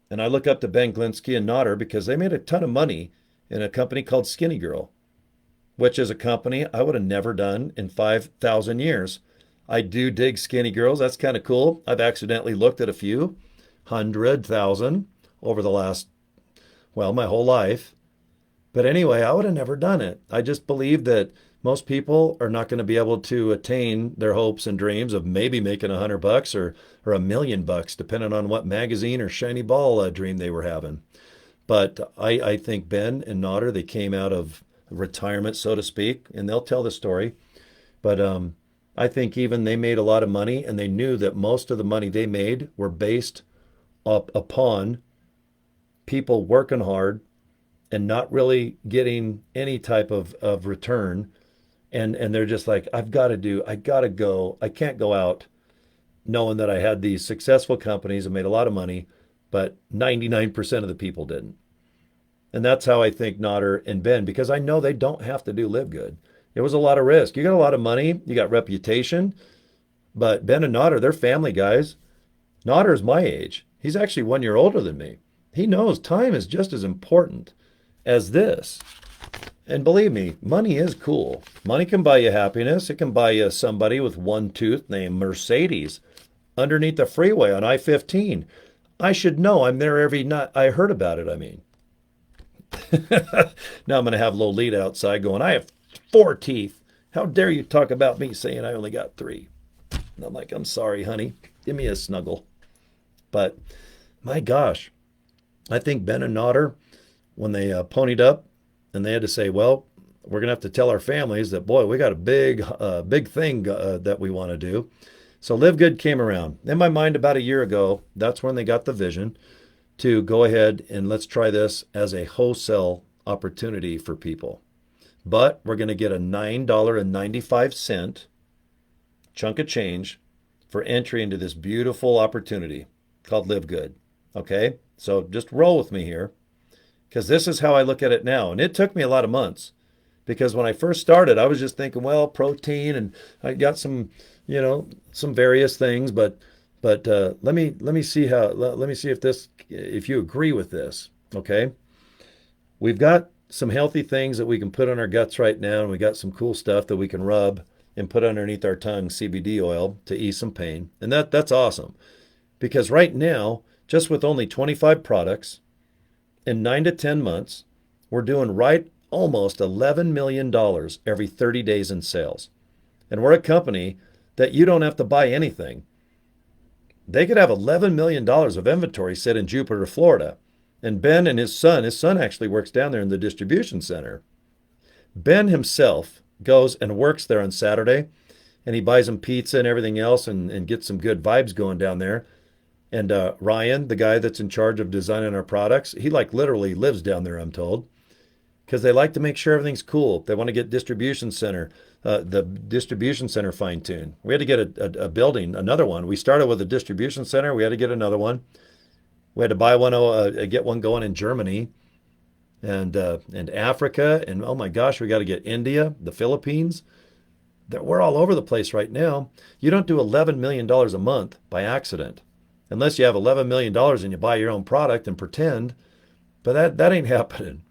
And I look up to Ben Glinsky and Nodder because they made a ton of money in a company called Skinny Girl, which is a company I would have never done in 5,000 years. I do dig Skinny Girls. That's kind of cool. I've accidentally looked at a few, 100,000 over the last, well, my whole life. But anyway, I would have never done it. I just believe that most people are not going to be able to attain their hopes and dreams of maybe making $100 or $1 million, depending on what magazine or shiny ball dream they were having. But I think Ben and Nodder, they came out of retirement, so to speak, and they'll tell the story. But I think even they made a lot of money, and they knew that most of the money they made were based upon people working hard and not really getting any type of return. And they're just like, I got to go. I can't go out knowing that I had these successful companies and made a lot of money, but 99% of the people didn't. And that's how I think Nodder and Ben, because I know they don't have to do LiveGood. It was a lot of risk. You got a lot of money, you got reputation, but Ben and Nodder, they're family guys. Nodder's my age. He's actually 1 year older than me. He knows time is just as important as this. And believe me, money is cool. Money can buy you happiness. It can buy you somebody with one tooth named Mercedes underneath the freeway on I-15. I should know. I'm there every night. I heard about it, I mean. Now I'm going to have Lolita outside going, I have 4 teeth. How dare you talk about me saying I only got 3? And I'm like, I'm sorry, honey. Give me a snuggle. But my gosh, I think Ben and Nodder, when they ponied up, and they had to say, well, we're going to have to tell our families that, boy, we got a big thing that we want to do. So LiveGood came around. In my mind, about a year ago, that's when they got the vision to go ahead and let's try this as a wholesale opportunity for people. But we're going to get a $9.95 chunk of change for entry into this beautiful opportunity called LiveGood. Okay? So just roll with me here, because this is how I look at it now. And it took me a lot of months, because when I first started, I was just thinking, well, protein, and I got some, some various things, but let me see if you agree with this. Okay. We've got some healthy things that we can put on our guts right now, and we got some cool stuff that we can rub and put underneath our tongue, CBD oil, to ease some pain. And that's awesome, because right now, just with only 25 products, in 9 to 10 months, we're doing right almost $11 million every 30 days in sales. And we're a company that you don't have to buy anything. They could have $11 million of inventory sit in Jupiter, Florida. And Ben and his son actually works down there in the distribution center. Ben himself goes and works there on Saturday, and he buys them pizza and everything else and gets some good vibes going down there. And Ryan, the guy that's in charge of designing our products, he literally lives down there, I'm told, because they like to make sure everything's cool. They want to get the distribution center fine-tuned. We had to get a building, another one. We started with a distribution center. We had to get another one. We had to buy one, get one going in Germany and Africa. And oh my gosh, we got to get India, the Philippines. We're all over the place right now. You don't do $11 million a month by accident. Unless you have $11 million and you buy your own product and pretend, but that ain't happening.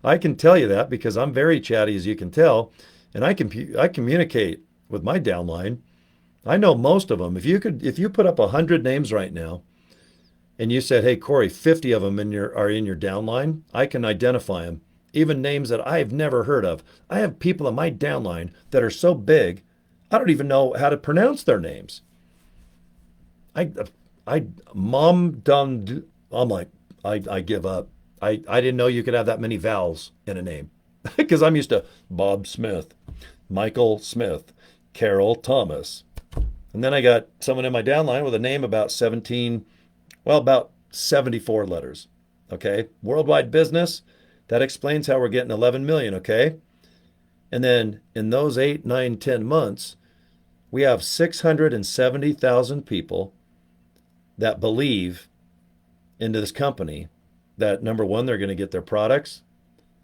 I can tell you that because I'm very chatty, as you can tell, and I communicate with my downline. I know most of them. If you put up 100 names right now, and you said, hey, Cory, 50 of them are in your downline, I can identify them, even names that I've never heard of. I have people in my downline that are so big, I don't even know how to pronounce their names. I'm like, I give up. I didn't know you could have that many vowels in a name, because I'm used to Bob Smith, Michael Smith, Carol Thomas. And then I got someone in my downline with a name about 74 letters. Okay. Worldwide business. That explains how we're getting 11 million. Okay. And then in those 8, 9, 10 months, we have 670,000 people that believe into this company that, number one, they're going to get their products,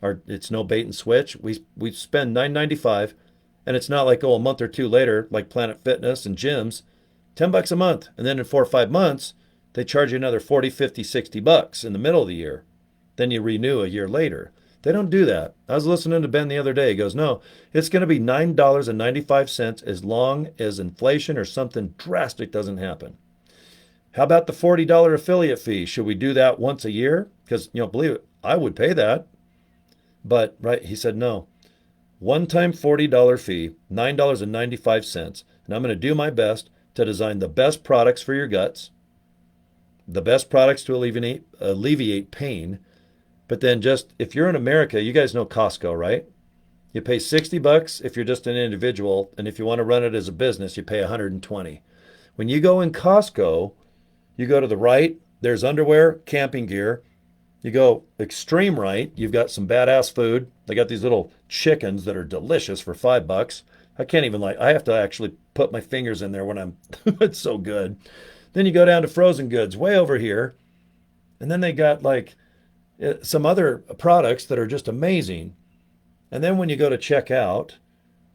or it's no bait and switch. We spend $9.95, and it's not like, oh, a month or two later, like Planet Fitness and gyms, $10 a month, and then in 4 or 5 months they charge you another 40, 50, $60 in the middle of the year. Then you renew a year later. They don't do that. I was listening to Ben the other day. He goes, no, it's going to be $9.95 as long as inflation or something drastic doesn't happen. How about the $40 affiliate fee? Should we do that once a year? Because, believe it, I would pay that. But, right, he said, no. One-time $40 fee, $9.95. And I'm going to do my best to design the best products for your guts, the best products to alleviate pain. But then just, if you're in America, you guys know Costco, right? You pay $60 if you're just an individual, and if you want to run it as a business, you pay $120. When you go in Costco, you go to the right, there's underwear, camping gear. You go extreme right, you've got some badass food. They got these little chickens that are delicious for $5. I can't even I have to actually put my fingers in there when I'm, it's so good. Then you go down to frozen goods way over here. And then they got some other products that are just amazing. And then when you go to check out,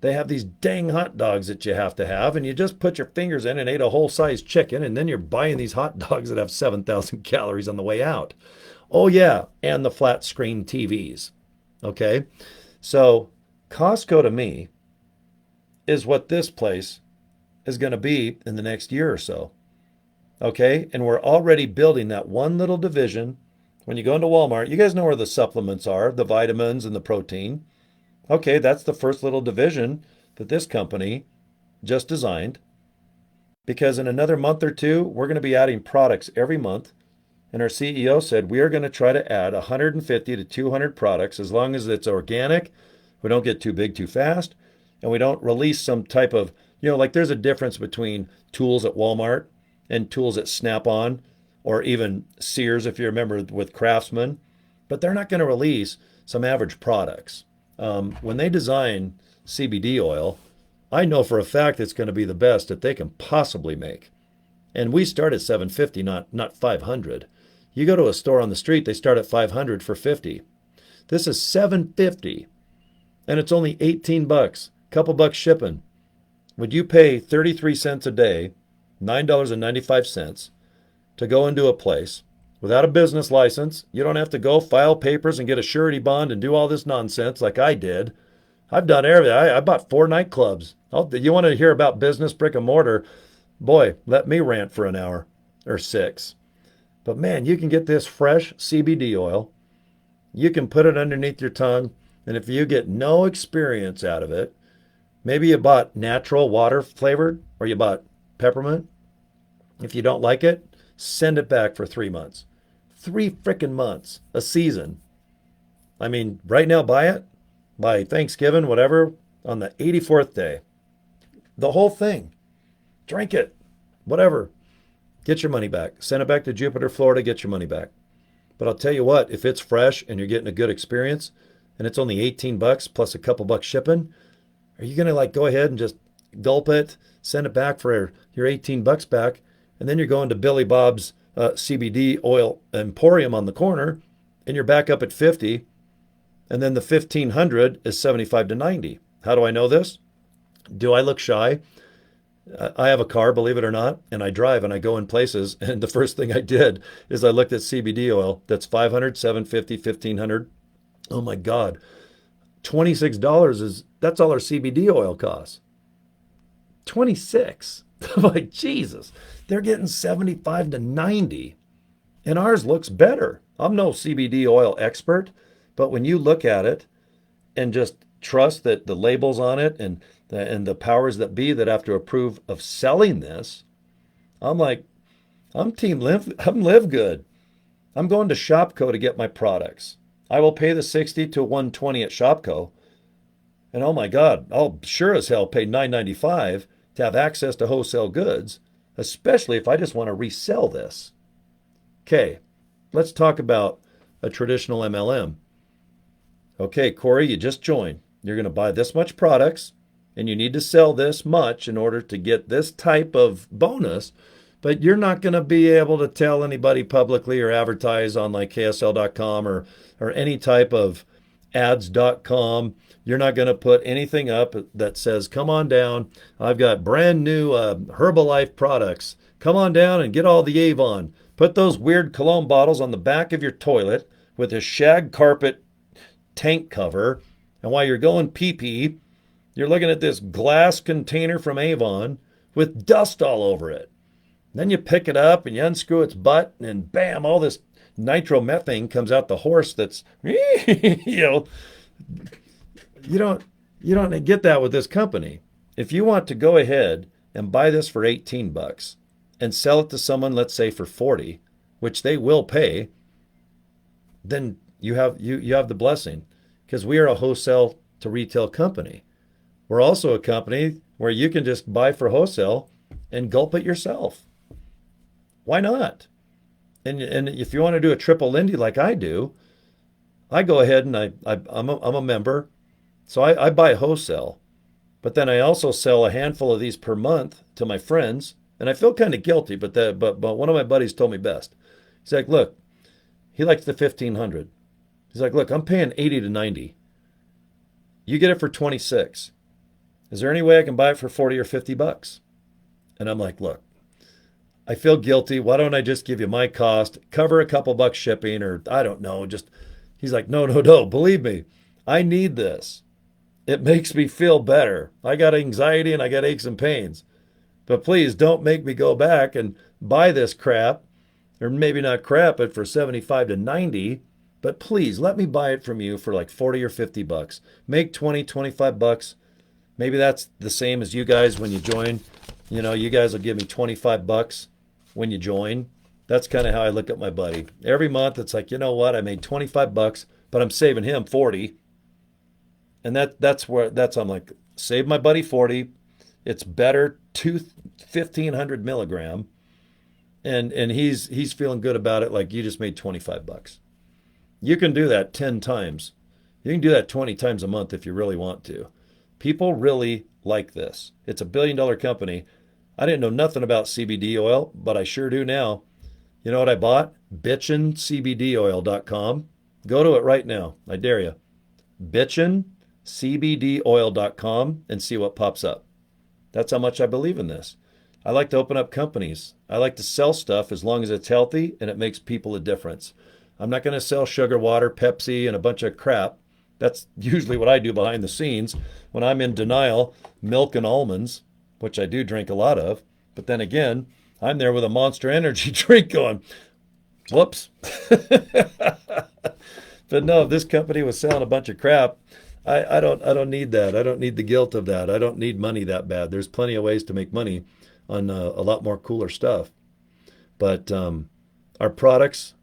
they have these dang hot dogs that you have to have, and you just put your fingers in and ate a whole size chicken, and then you're buying these hot dogs that have 7,000 calories on the way out. Oh yeah, and the flat screen TVs. Okay? So Costco to me is what this place is going to be in the next year or so. Okay? And we're already building that one little division. When you go into Walmart, you guys know where the supplements are, the vitamins and the protein. Okay, that's the first little division that this company just designed. Because in another month or two, we're going to be adding products every month. And our CEO said we are going to try to add 150 to 200 products as long as it's organic, we don't get too big too fast, and we don't release some type of, there's a difference between tools at Walmart and tools at Snap-on, or even Sears, if you remember, with Craftsman. But they're not going to release some average products. When they design CBD oil, I know for a fact it's going to be the best that they can possibly make. And we start at $750, not $500. You go to a store on the street, they start at $500 for $50. This is $750, and it's only $18, couple bucks shipping. Would you pay 33 cents a day, $9.95, to go into a place without a business license? You don't have to go file papers and get a surety bond and do all this nonsense like I did. I've done everything. I bought 4 nightclubs. You want to hear about business, brick and mortar? Boy, let me rant for an hour or 6. But man, you can get this fresh CBD oil. You can put it underneath your tongue. And if you get no experience out of it, maybe you bought natural water flavored or you bought peppermint. If you don't like it, send it back for 3 months. 3 frickin' months, a season. I mean, right now, buy it. By Thanksgiving, whatever, on the 84th day. The whole thing. Drink it. Whatever. Get your money back. Send it back to Jupiter, Florida. Get your money back. But I'll tell you what, if it's fresh and you're getting a good experience and it's only $18 plus a couple bucks shipping, are you going to go ahead and just gulp it, send it back for your $18 back, and then you're going to Billy Bob's CBD oil emporium on the corner and you're back up at 50, and then the 1,500 is 75 to 90. How do I know this? Do I look shy? I have a car, believe it or not, and I drive and I go in places. And the first thing I did is I looked at CBD oil. That's $500, $750, $1,500. Oh my God. $26 that's all our CBD oil costs. 26. I'm like, Jesus, they're getting 75 to 90. And ours looks better. I'm no CBD oil expert, but when you look at it and just trust that the labels on it and the powers that be that have to approve of selling this, I'm like, I'm LiveGood. I'm going to Shopco to get my products. I will pay the 60 to 120 at Shopco. And oh my God, I'll sure as hell pay $9.95 to have access to wholesale goods, especially if I just want to resell this. Okay, let's talk about a traditional MLM. Okay, Cory, you just joined. You're going to buy this much products, and you need to sell this much in order to get this type of bonus. but you're not going to be able to tell anybody publicly or advertise on like ksl.com or any type of ads.com. You're not going to put anything up that says, come on down. I've got brand new Herbalife products. Come on down and get all the Avon. Put those weird cologne bottles on the back of your toilet with a shag carpet tank cover. And while you're going pee-pee, you're looking at this glass container from Avon with dust all over it. Then you pick it up and you unscrew its butt, and bam, all this nitromethane comes out the horse that's, you don't get that with this company. If you want to go ahead and buy this for $18 and sell it to someone, let's say for 40, which they will pay, then you have the blessing, because we are a wholesale to retail company. We're also a company where you can just buy for wholesale and gulp it yourself. Why not? And if you want to do a triple Lindy like I do, I go ahead and I'm a member, so I buy wholesale, but then I also sell a handful of these per month to my friends, and I feel kind of guilty. But one of my buddies told me best. He's like, look, he likes the 1500. He's like, look, I'm paying 80 to 90. You get it for 26. Is there any way I can buy it for 40 or $50? And I'm like, look, I feel guilty. Why don't I just give you my cost, cover a couple bucks shipping, or I don't know. He's like, no, believe me, I need this. It makes me feel better. I got anxiety and I got aches and pains. But please don't make me go back and buy this crap, or maybe not crap, but for 75 to 90. But please let me buy it from you for like 40 or $50. Make 20, 25 bucks. Maybe that's the same as you guys when you join. You guys will give me 25 bucks when you join. That's kind of how I look at my buddy. Every month it's like, you know what? I made 25 bucks, but I'm saving him 40. And I'm like, save my buddy 40. It's better 1,500 milligram. And he's feeling good about it, like you just made 25 bucks. You can do that 10 times. You can do that 20 times a month if you really want to. People really like this. It's $1 billion company. I didn't know nothing about CBD oil, but I sure do now. You know what I bought? bitchincbdoil.com. Go to it right now. I dare you. bitchincbdoil.com and see what pops up. That's how much I believe in this. I like to open up companies. I like to sell stuff as long as it's healthy and it makes people a difference. I'm not going to sell sugar water, Pepsi, and a bunch of crap. That's usually what I do behind the scenes when I'm in denial. Milk and almonds, which I do drink a lot of. But then again, I'm there with a Monster Energy drink going, whoops. But no, if this company was selling a bunch of crap, I don't need that. I don't need the guilt of that. I don't need money that bad. There's plenty of ways to make money on a lot more cooler stuff. But our products,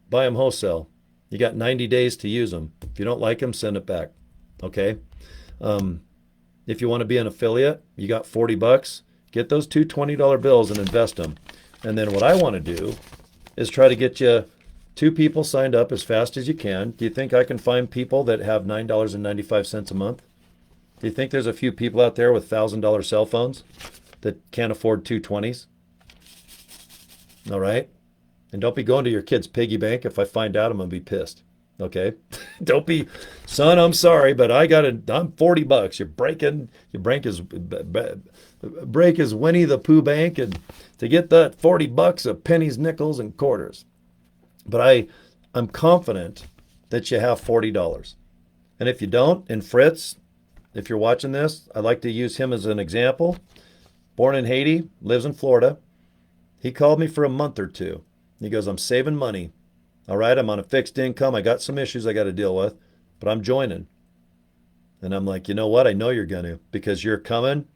buy them wholesale. You got 90 days to use them. If you don't like them, send it back. Okay? If you want to be an affiliate, you got 40 bucks. Get those two $20 bills and invest them. And then what I want to do is try to get you 2 people signed up as fast as you can. Do you think I can find people that have $9.95 a month? Do you think there's a few people out there with $1,000 cell phones that can't afford 220s? All right? And don't be going to your kid's piggy bank. If I find out, I'm going to be pissed. Okay? Don't be, son, I'm sorry, but I'm 40 bucks. You break his Winnie the Pooh bank and to get that 40 bucks of pennies, nickels, and quarters. But I'm confident that you have $40. And if you don't, and Fritz, if you're watching this, I like to use him as an example. Born in Haiti, lives in Florida. He called me for a month or two. He goes, I'm saving money. All right, I'm on a fixed income. I got some issues I got to deal with, but I'm joining. And I'm like, you know what? I know you're going to, because you're coming.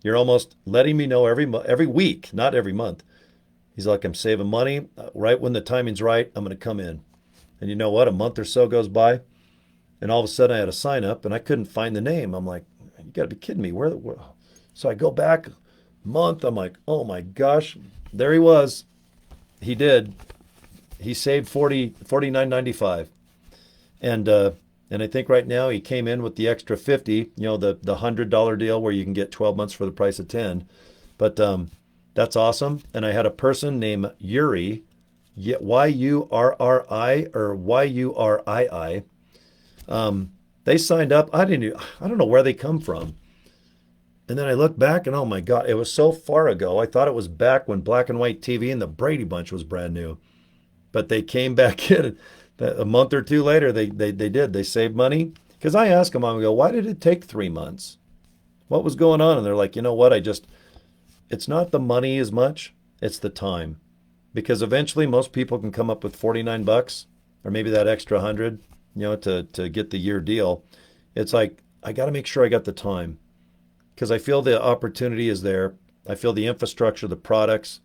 You're almost letting me know every week, not every month. He's like, I'm saving money. Right when the timing's right, I'm going to come in. And you know what? A month or so goes by, and all of a sudden I had a sign up, and I couldn't find the name. I'm like, you got to be kidding me. Where? So I go back a month. I'm like, oh my gosh, there he was. He did. He saved $49.95, and I think right now he came in with the extra 50. The $100 deal where you can get 12 months for the price of 10. But That's awesome. And I had a person named Yuri, Yurri or Yurii. They signed up. I don't know where they come from. And then I look back and oh my God, it was so far ago. I thought it was back when black and white TV and the Brady Bunch was brand new. But they came back in a month or two later. They did. They saved money. Because I asked them, I go, why did it take 3 months? What was going on? And they're like, you know what? It's not the money as much. It's the time. Because eventually most people can come up with $49 or maybe that extra 100, to get the year deal. It's like, I got to make sure I got the time because I feel the opportunity is there. I feel the infrastructure, the products,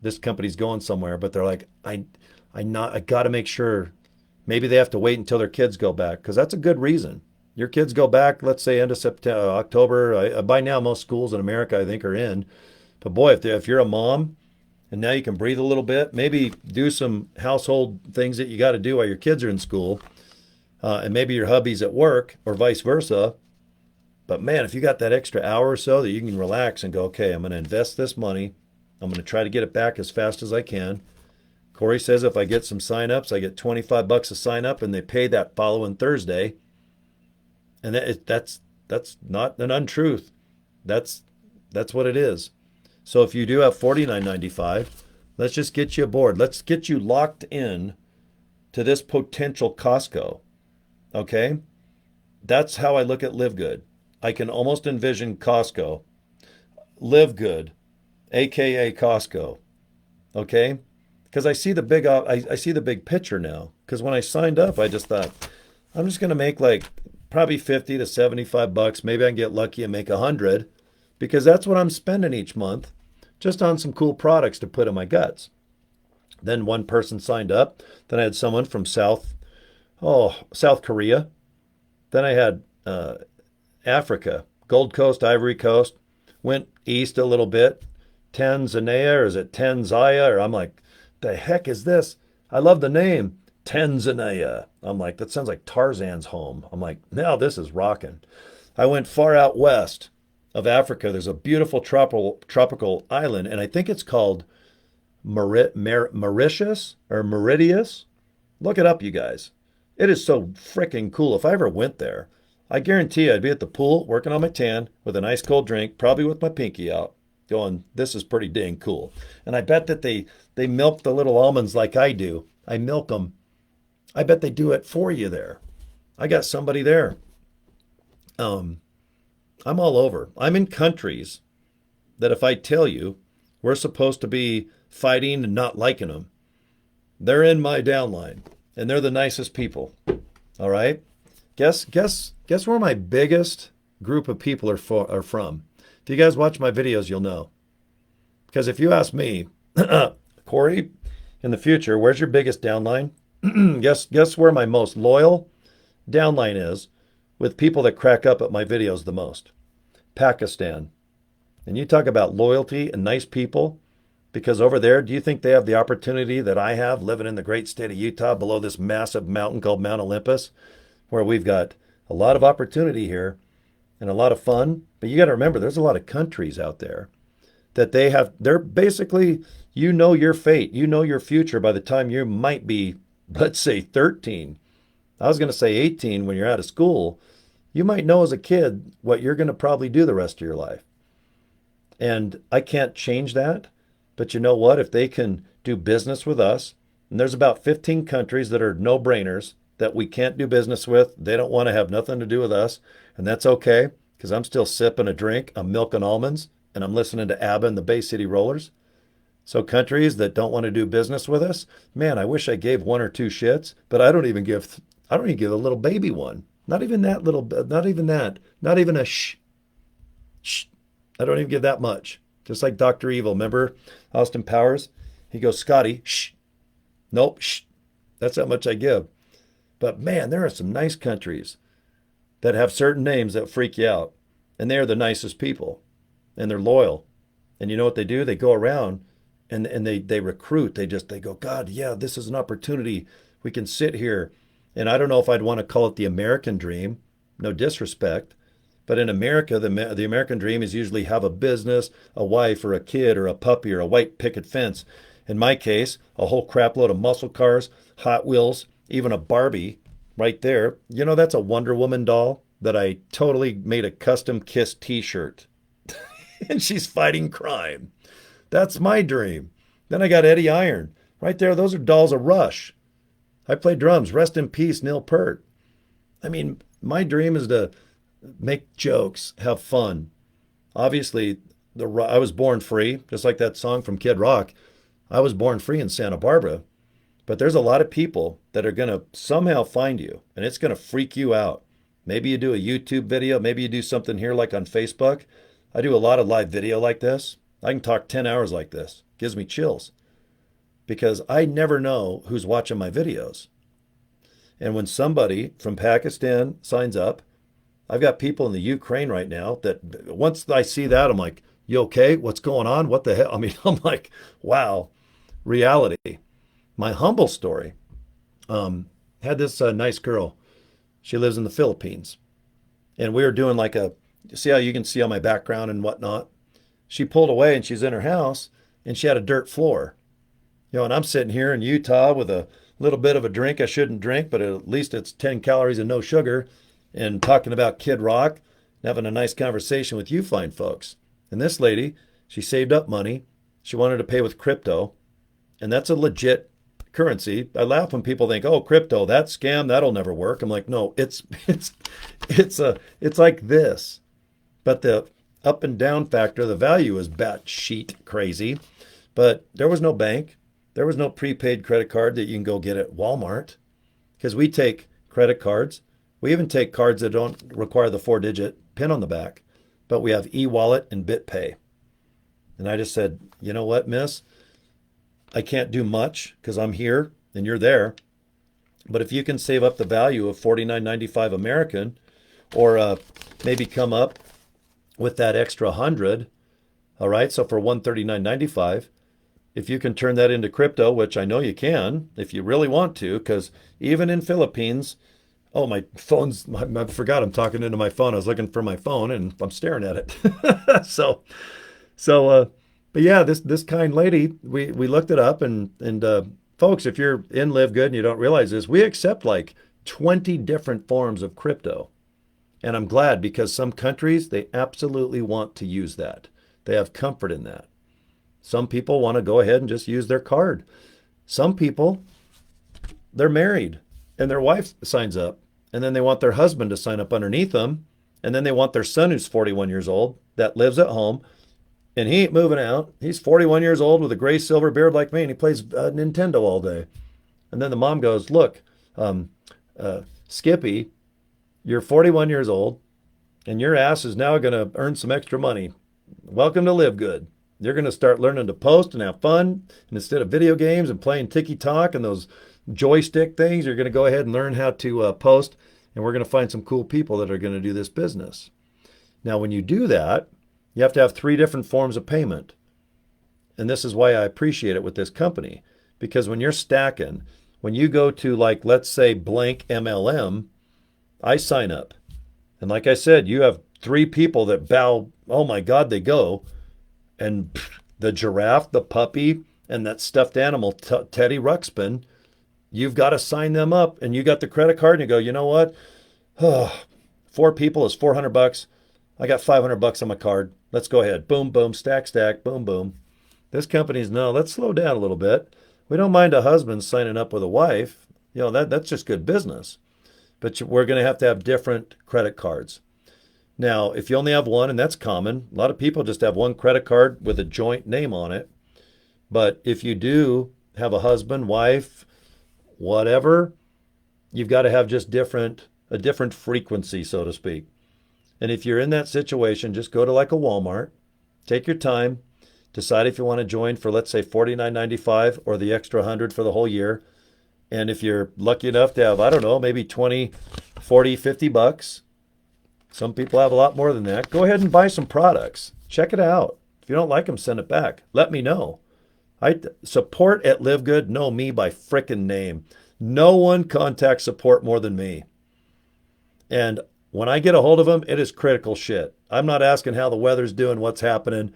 this company's going somewhere, but they're like, I got to make sure. Maybe they have to wait until their kids go back because that's a good reason. Your kids go back, let's say end of September, October. By now, most schools in America, I think, are in. But boy, if you're a mom and now you can breathe a little bit, maybe do some household things that you got to do while your kids are in school, and maybe your hubby's at work or vice versa. But man, if you got that extra hour or so that you can relax and go, okay, I'm going to invest this money. I'm going to try to get it back as fast as I can. Cory says if I get some signups, I get $25 a sign up, and they pay that following Thursday. And that's not an untruth. That's what it is. So if you do have $49.95, let's just get you aboard. Let's get you locked in to this potential Costco. Okay? That's how I look at LiveGood. I can almost envision Costco. LiveGood, aka Costco. Okay? Because I see the big picture now. Because when I signed up, I just thought, I'm just going to make like probably $50 to $75. Maybe I can get lucky and make 100, because that's what I'm spending each month, just on some cool products to put in my guts. Then one person signed up. Then I had someone from South Korea. Then I had Africa, Gold Coast, Ivory Coast. Went east a little bit, Tanzania, or is it Tanzania? Or I'm like, the heck is this? I love the name, Tanzania. I'm like, that sounds like Tarzan's home. I'm like, now this is rocking. I went far out west of Africa. There's a beautiful tropical island, and I think it's called Mauritius or Mauritius. Look it up, you guys. It is so freaking cool. If I ever went there, I guarantee you I'd be at the pool working on my tan with an ice cold drink, probably with my pinky out, going, this is pretty dang cool. And I bet that they milk the little almonds like I do. I milk them. I bet they do it for you there. I got somebody there. I'm all over. I'm in countries that if I tell you we're supposed to be fighting and not liking them, they're in my downline, and they're the nicest people. All right? Guess where my biggest group of people are from. If you guys watch my videos, you'll know. Because if you ask me, Cory, in the future, where's your biggest downline? Guess where my most loyal downline is, with people that crack up at my videos the most? Pakistan. And you talk about loyalty and nice people, because over there, do you think they have the opportunity that I have living in the great state of Utah below this massive mountain called Mount Olympus, where we've got a lot of opportunity here and a lot of fun? But you got to remember, there's a lot of countries out there that they're basically, your fate, your future by the time you might be, let's say 13. I was going to say 18 when you're out of school. You might know as a kid what you're going to probably do the rest of your life. And I can't change that. But you know what? If they can do business with us, and there's about 15 countries that are no-brainers that we can't do business with, they don't want to have nothing to do with us, and that's okay, because I'm still sipping a drink, I'm milking almonds, and I'm listening to ABBA and the Bay City Rollers. So countries that don't want to do business with us, man, I wish I gave one or two shits, but I don't even give a little baby one. Not even that little, not even a shh. I don't even give that much. Just like Dr. Evil, remember Austin Powers? He goes, Scotty, shh. Nope, shh. That's how much I give. But man, there are some nice countries that have certain names that freak you out. And they are the nicest people. And they're loyal. And you know what they do? They go around and they recruit. They go, God, yeah, this is an opportunity. We can sit here. And I don't know if I'd want to call it the American dream. No disrespect. But in America, the American dream is usually have a business, a wife or a kid or a puppy or a white picket fence. In my case, a whole crap load of muscle cars, Hot Wheels, even a Barbie right there. You know, that's a Wonder Woman doll that I totally made a custom Kiss t-shirt. And she's fighting crime. That's my dream. Then I got Eddie Iron. Right there, those are dolls of Rush. I play drums. Rest in peace, Neil Peart. I mean, my dream is to make jokes, have fun. Obviously, I was born free, just like that song from Kid Rock. I was born free in Santa Barbara. But there's a lot of people that are going to somehow find you, and it's going to freak you out. Maybe you do a YouTube video. Maybe you do something here like on Facebook. I do a lot of live video like this. I can talk 10 hours like this. Gives me chills because I never know who's watching my videos. And when somebody from Pakistan signs up, I've got people in the Ukraine right now that once I see that, I'm like, you okay? What's going on? What the hell? I mean, I'm like, wow, reality. My humble story, had this nice girl. She lives in the Philippines. And we were doing like see how you can see on my background and whatnot? She pulled away and she's in her house and she had a dirt floor. You know, and I'm sitting here in Utah with a little bit of a drink I shouldn't drink, but at least it's 10 calories and no sugar, and talking about Kid Rock and having a nice conversation with you fine folks. And this lady, she saved up money. She wanted to pay with crypto, and that's a legit currency. I laugh when people think, "Oh, crypto, that scam, that'll never work." I'm like, "No, it's like this." But the up and down factor, the value is batshit crazy. But there was no bank. There was no prepaid credit card that you can go get at Walmart, because we take credit cards. We even take cards that don't require the 4-digit PIN on the back, but we have e-wallet and BitPay. And I just said, you know what, miss? I can't do much because I'm here and you're there. But if you can save up the value of $49.95 American, or maybe come up with that extra 100, all right? So for $139.95, if you can turn that into crypto, which I know you can, if you really want to, because even in Philippines, oh, my phone's, I forgot I'm talking into my phone. I was looking for my phone and I'm staring at it. But yeah, this kind lady, we looked it up, and folks, if you're in LiveGood and you don't realize this, we accept like 20 different forms of crypto. And I'm glad, because some countries, they absolutely want to use that. They have comfort in that. Some people want to go ahead and just use their card. Some people, they're married and their wife signs up, and then they want their husband to sign up underneath them. And then they want their son, who's 41 years old, that lives at home, and he ain't moving out. He's 41 years old with a gray silver beard like me, and he plays Nintendo all day. And then the mom goes, look, Skippy, you're 41 years old, and your ass is now going to earn some extra money. Welcome to LiveGood. You're going to start learning to post and have fun. And instead of video games and playing TikTok and those joystick things, you're going to go ahead and learn how to post. And we're going to find some cool people that are going to do this business. Now, when you do that, you have to have 3 different forms of payment. And this is why I appreciate it with this company. Because when you're stacking, when you go to, like, let's say blank MLM, I sign up. And like I said, you have 3 people that bow, oh my God, they go. And the giraffe, the puppy, and that stuffed animal, Teddy Ruxpin, you've got to sign them up. And you got the credit card and you go, you know what? 4 people is $400. I got $500 on my card. Let's go ahead. Boom, boom, stack, stack, boom, boom. This company's, no, let's slow down a little bit. We don't mind a husband signing up with a wife. You know, that's just good business. But we're going to have different credit cards. Now, if you only have one, and that's common, a lot of people just have one credit card with a joint name on it. But if you do have a husband, wife, whatever, you've got to have just a different frequency, so to speak. And if you're in that situation, just go to like a Walmart, take your time, decide if you want to join for, let's say, $49.95 or the extra 100 for the whole year. And if you're lucky enough to have, I don't know, maybe 20, 40, 50 bucks, some people have a lot more than that, go ahead and buy some products. Check it out. If you don't like them, send it back. Let me know. Support at LiveGood know me by frickin' name. No one contacts support more than me. And when I get a hold of them, it is critical shit. I'm not asking how the weather's doing, what's happening.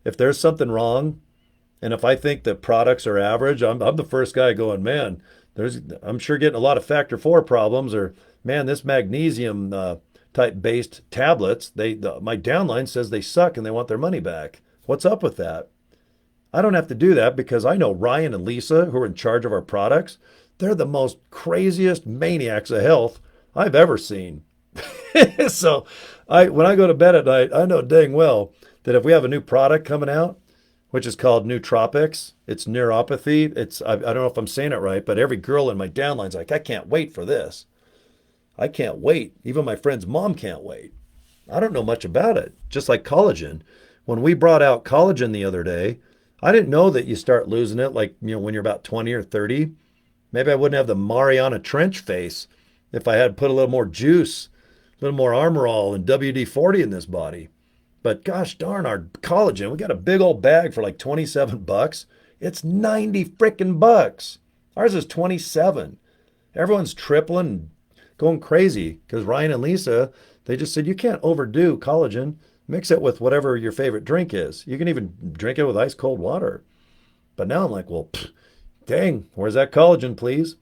If there's something wrong, and if I think that products are average, I'm the first guy going, man, I'm sure getting a lot of factor 4 problems, or man, this magnesium type based tablets, my downline says they suck and they want their money back. What's up with that? I don't have to do that because I know Ryan and Lisa, who are in charge of our products, they're the most craziest maniacs of health I've ever seen. So when I go to bed at night, I know dang well that if we have a new product coming out, which is called nootropics, it's neuropathy. I don't know if I'm saying it right, but every girl in my downline's like, I can't wait for this. I can't wait. Even my friend's mom can't wait. I don't know much about it. Just like collagen. When we brought out collagen the other day, I didn't know that you start losing it like, when you're about 20 or 30. Maybe I wouldn't have the Mariana Trench face if I had put a little more juice, a little more Armorol and WD-40 in this body. But gosh darn, our collagen, we got a big old bag for like 27 bucks. It's 90 frickin' bucks. Ours is 27. Everyone's tripling, going crazy because Ryan and Lisa, they just said you can't overdo collagen. Mix it with whatever your favorite drink is. You can even drink it with ice cold water. But now I'm like, well, dang, where's that collagen, please?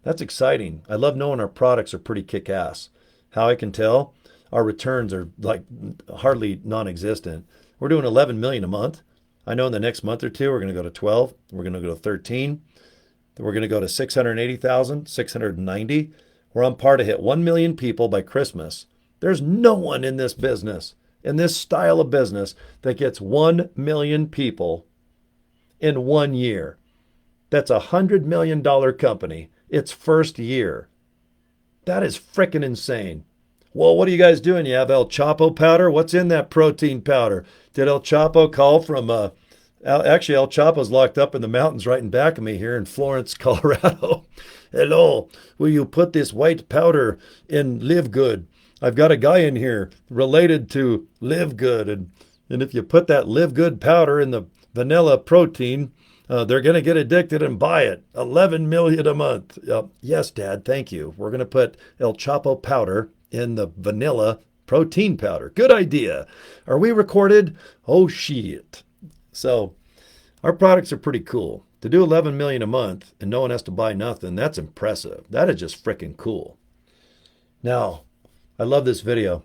That's exciting. I love knowing our products are pretty kick-ass. How I can tell? Our returns are like hardly non-existent. We're doing 11 million a month. I know in the next month or two, we're going to go to 12. We're going to go to 13. We're going to go to 680,000, 690. We're on par to hit 1 million people by Christmas. There's no one in this business, in this style of business, that gets 1 million people in 1 year. That's a $100 million company. Its first year. That is frickin' insane. Well, what are you guys doing? You have El Chapo powder? What's in that protein powder? Did El Chapo call from, actually El Chapo's locked up in the mountains right in back of me here in Florence, Colorado. Hello, will you put this white powder in LiveGood? I've got a guy in here related to LiveGood. And if you put that LiveGood powder in the vanilla protein, they're going to get addicted and buy it. 11 million a month. Yes, Dad, thank you. We're going to put El Chapo powder in the vanilla protein powder. Good idea. Are we recorded? Oh, shit. So our products are pretty cool. To do 11 million a month and no one has to buy nothing, that's impressive. That is just freaking cool. Now, I love this video.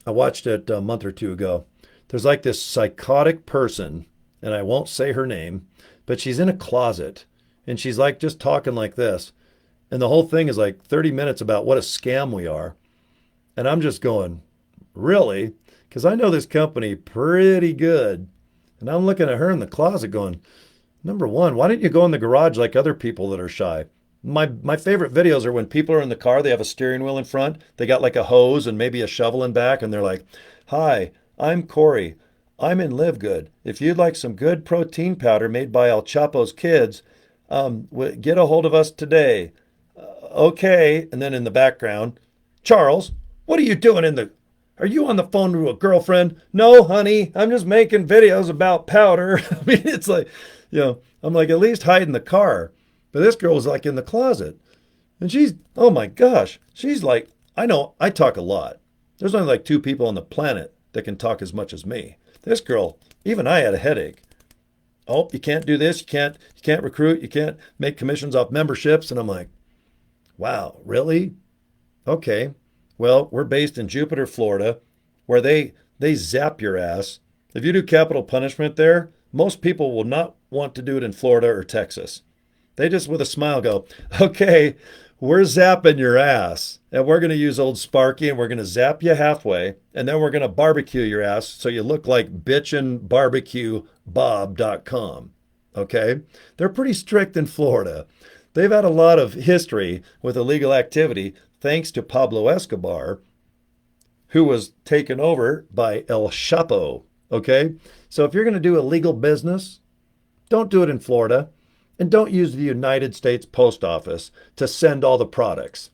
I watched it a month or two ago. There's like this psychotic person, and I won't say her name, but she's in a closet and she's like just talking like this. And the whole thing is like 30 minutes about what a scam we are. And I'm just going, really? Because I know this company pretty good. And I'm looking at her in the closet going, number one, why didn't you go in the garage like other people that are shy? My favorite videos are when people are in the car, they have a steering wheel in front, they got like a hose and maybe a shovel in back, and they're like, hi, I'm Cory. I'm in LiveGood. If you'd like some good protein powder made by El Chapo's kids, get a hold of us today. Okay. And then in the background, Charles, what are you doing are you on the phone to a girlfriend? No, honey, I'm just making videos about powder. I mean, it's like, I'm like, at least hide in the car. But this girl was like in the closet. And oh my gosh, she's like, I know, I talk a lot. There's only like 2 people on the planet that can talk as much as me. This girl, even I had a headache. Oh, you can't do this. You can't recruit. You can't make commissions off memberships. And I'm like, wow, really? Okay. Well, we're based in Jupiter, Florida, where they zap your ass. If you do capital punishment there, most people will not want to do it in Florida or Texas. They just with a smile go, okay, we're zapping your ass. And we're going to use Old Sparky and we're going to zap you halfway. And then we're going to barbecue your ass so you look like bitchinbarbecuebob.com. Okay? They're pretty strict in Florida. They've had a lot of history with illegal activity thanks to Pablo Escobar, who was taken over by El Chapo. Okay? So if you're going to do illegal business, don't do it in Florida. And don't use the United States Post Office to send all the products.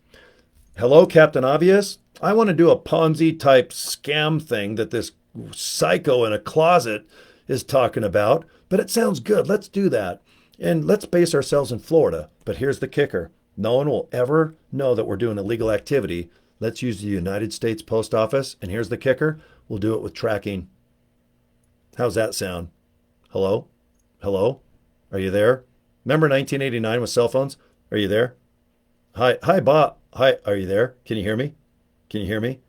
Hello, Captain Obvious? I want to do a Ponzi type scam thing that this psycho in a closet is talking about, but it sounds good. Let's do that. And let's base ourselves in Florida. But here's the kicker. No one will ever know that we're doing illegal activity Let's use the United States Post Office. And here's the kicker. We'll do it with tracking. How's that sound? Hello? Hello? Are you there? Remember 1989 with cell phones? Are you there? Hi, Bob. Hi, are you there? Can you hear me? Can you hear me?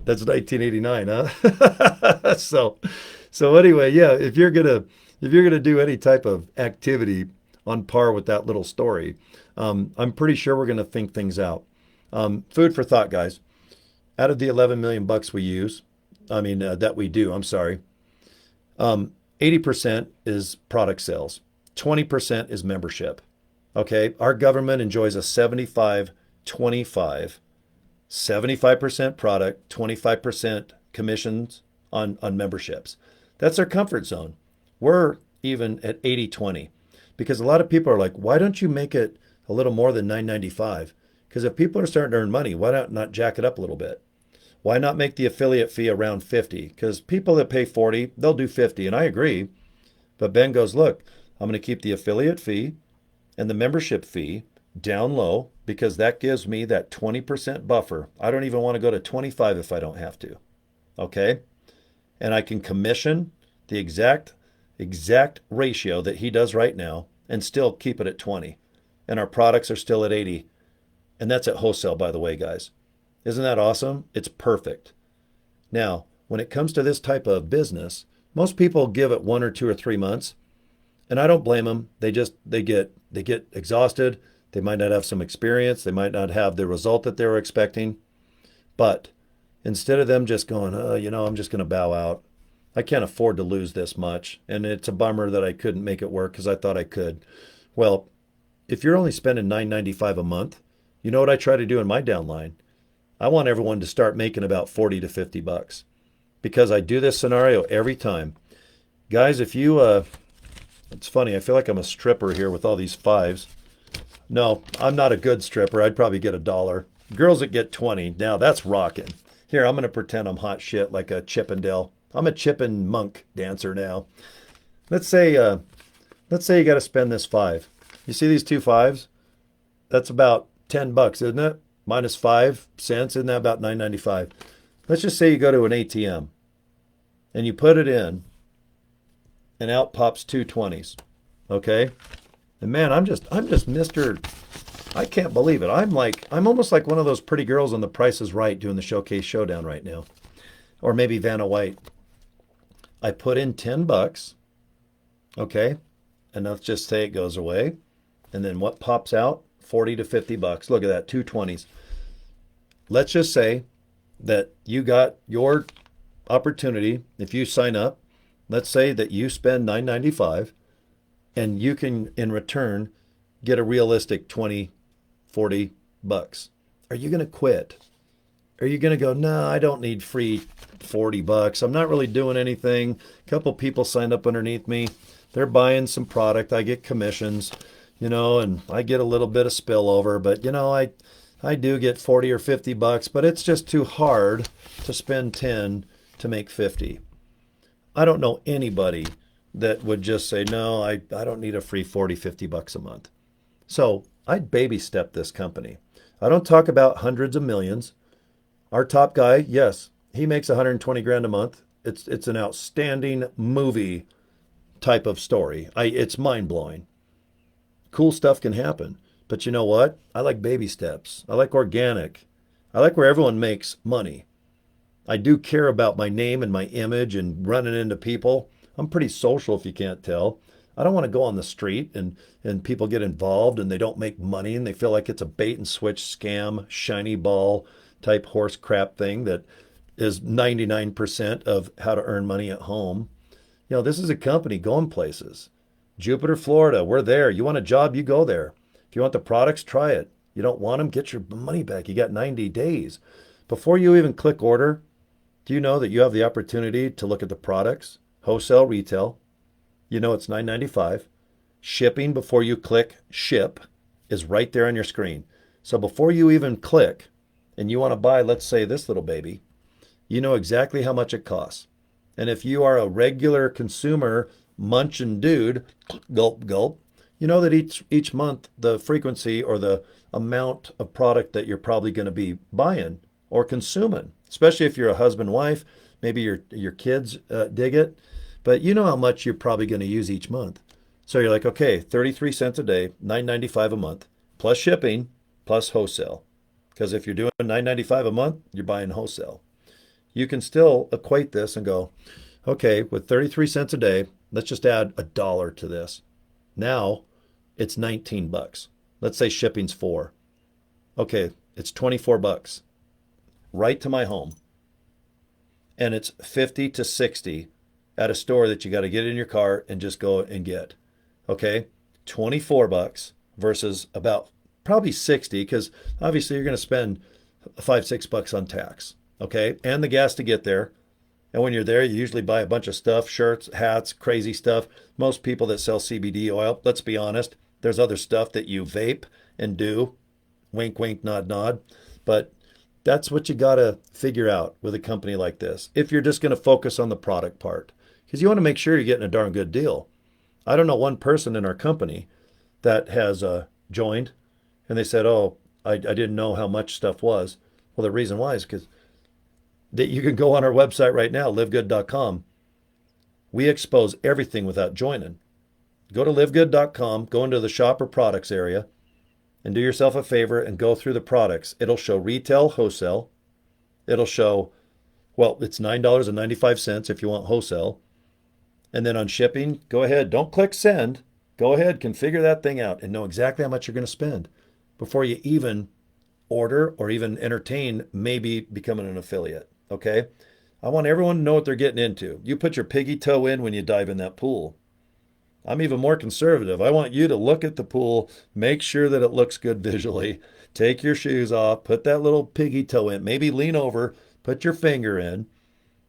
That's 1989, huh? So anyway, yeah, if you're gonna do any type of activity on par with that little story, I'm pretty sure we're gonna think things out. Food for thought, guys. Out of the 11 million bucks we use, that we do, I'm sorry, 80% is product sales, 20% is membership. Okay, our government enjoys a 75-25, 75% product, 25% commissions on memberships. That's our comfort zone. We're even at 80-20 because a lot of people are like, why don't you make it a little more than $9.95? Because if people are starting to earn money, why not jack it up a little bit? Why not make the affiliate fee around 50? Because people that pay 40, they'll do 50, and I agree. But Ben goes, look, I'm going to keep the affiliate fee and the membership fee down low because that gives me that 20% buffer. I don't even want to go to 25 if I don't have to. Okay? And I can commission the exact ratio that he does right now and still keep it at 20. And our products are still at 80. And that's at wholesale, by the way, guys. Isn't that awesome? It's perfect. Now, when it comes to this type of business, most people give it 1 or 2 or 3 months, and I don't blame them. They get exhausted. They might not have some experience. They might not have the result that they were expecting. But instead of them just going, I'm just going to bow out. I can't afford to lose this much, and it's a bummer that I couldn't make it work because I thought I could. Well, if you're only spending $9.95 a month, you know what I try to do in my downline? I want everyone to start making about 40 to 50 bucks because I do this scenario every time. Guys, if you, it's funny, I feel like I'm a stripper here with all these fives. No, I'm not a good stripper. I'd probably get $1. Girls that get 20, now that's rocking. Here, I'm going to pretend I'm hot shit like a Chippendale. I'm a Chippin monk dancer now. Let's say you got to spend this 5. You see these 2 5s? That's about 10 bucks, isn't it? Minus 5 cents, isn't that about $9.95? Let's just say you go to an ATM and you put it in and out pops 2 20s. Okay? And man, I'm just Mr. I can't believe it. I'm almost like one of those pretty girls on The Price is Right doing the Showcase Showdown right now. Or maybe Vanna White. I put in 10 bucks. Okay? And let's just say it goes away. And then what pops out? 40 to 50 bucks. Look at that, 2 20s. Let's just say that you got your opportunity. If you sign up, let's say that you spend $9.95 and you can, in return, get a realistic 20, 40 bucks. Are you going to quit? Are you going to go, no, I don't need free 40 bucks. I'm not really doing anything. A couple people signed up underneath me. They're buying some product. I get commissions. And I get a little bit of spillover, but I do get 40 or 50 bucks, but it's just too hard to spend 10 to make 50. I don't know anybody that would just say, no, I don't need a free 40, 50 bucks a month. So I'd baby step this company. I don't talk about hundreds of millions. Our top guy, yes, he makes 120 grand a month. It's an outstanding movie type of story. It's mind blowing. Cool stuff can happen. But you know what? I like baby steps. I like organic. I like where everyone makes money. I do care about my name and my image and running into people. I'm pretty social if you can't tell. I don't want to go on the street and people get involved and they don't make money and they feel like it's a bait and switch scam, shiny ball type horse crap thing that is 99% of how to earn money at home. This is a company going places. Jupiter, Florida, we're there. You want a job, you go there. If you want the products, try it. You don't want them, get your money back. You got 90 days. Before you even click order, do you know that you have the opportunity to look at the products, wholesale, retail? It's $9.95. Shipping before you click ship is right there on your screen. So before you even click and you want to buy, let's say this little baby, you know exactly how much it costs. And if you are a regular consumer, munchin' dude, gulp, gulp, you know that each month the frequency or the amount of product that you're probably going to be buying or consuming, especially if you're a husband, wife, maybe your kids dig it, but you know how much you're probably going to use each month. So you're like, okay, 33 cents a day, $9.95 a month, plus shipping, plus wholesale. Because if you're doing $9.95 a month, you're buying wholesale. You can still equate this and go, okay, with 33 cents a day, let's just add $1 to this. Now it's 19 bucks. Let's say shipping's $4. Okay, it's 24 bucks right to my home. And it's 50 to 60 at a store that you got to get in your car and just go and get. Okay, 24 bucks versus about probably 60, because obviously you're going to spend $5-6 on tax. Okay, and the gas to get there. And when you're there, you usually buy a bunch of stuff, shirts, hats, crazy stuff. Most people that sell CBD oil, let's be honest, there's other stuff that you vape and do. Wink, wink, nod, nod. But that's what you got to figure out with a company like this, if you're just going to focus on the product part. Because you want to make sure you're getting a darn good deal. I don't know one person in our company that has joined and they said, oh, I didn't know how much stuff was. Well, the reason why is because you can go on our website right now, livegood.com. We expose everything without joining. Go to livegood.com, go into the shopper products area, and do yourself a favor and go through the products. It'll show retail, wholesale. It'll show, well, it's $9.95 if you want wholesale. And then on shipping, go ahead. Don't click send. Go ahead, configure that thing out and know exactly how much you're going to spend before you even order or even entertain maybe becoming an affiliate. Okay? I want everyone to know what they're getting into. You put your piggy toe in when you dive in that pool. I'm even more conservative. I want you to look at the pool, make sure that it looks good visually. Take your shoes off, put that little piggy toe in, maybe lean over, put your finger in,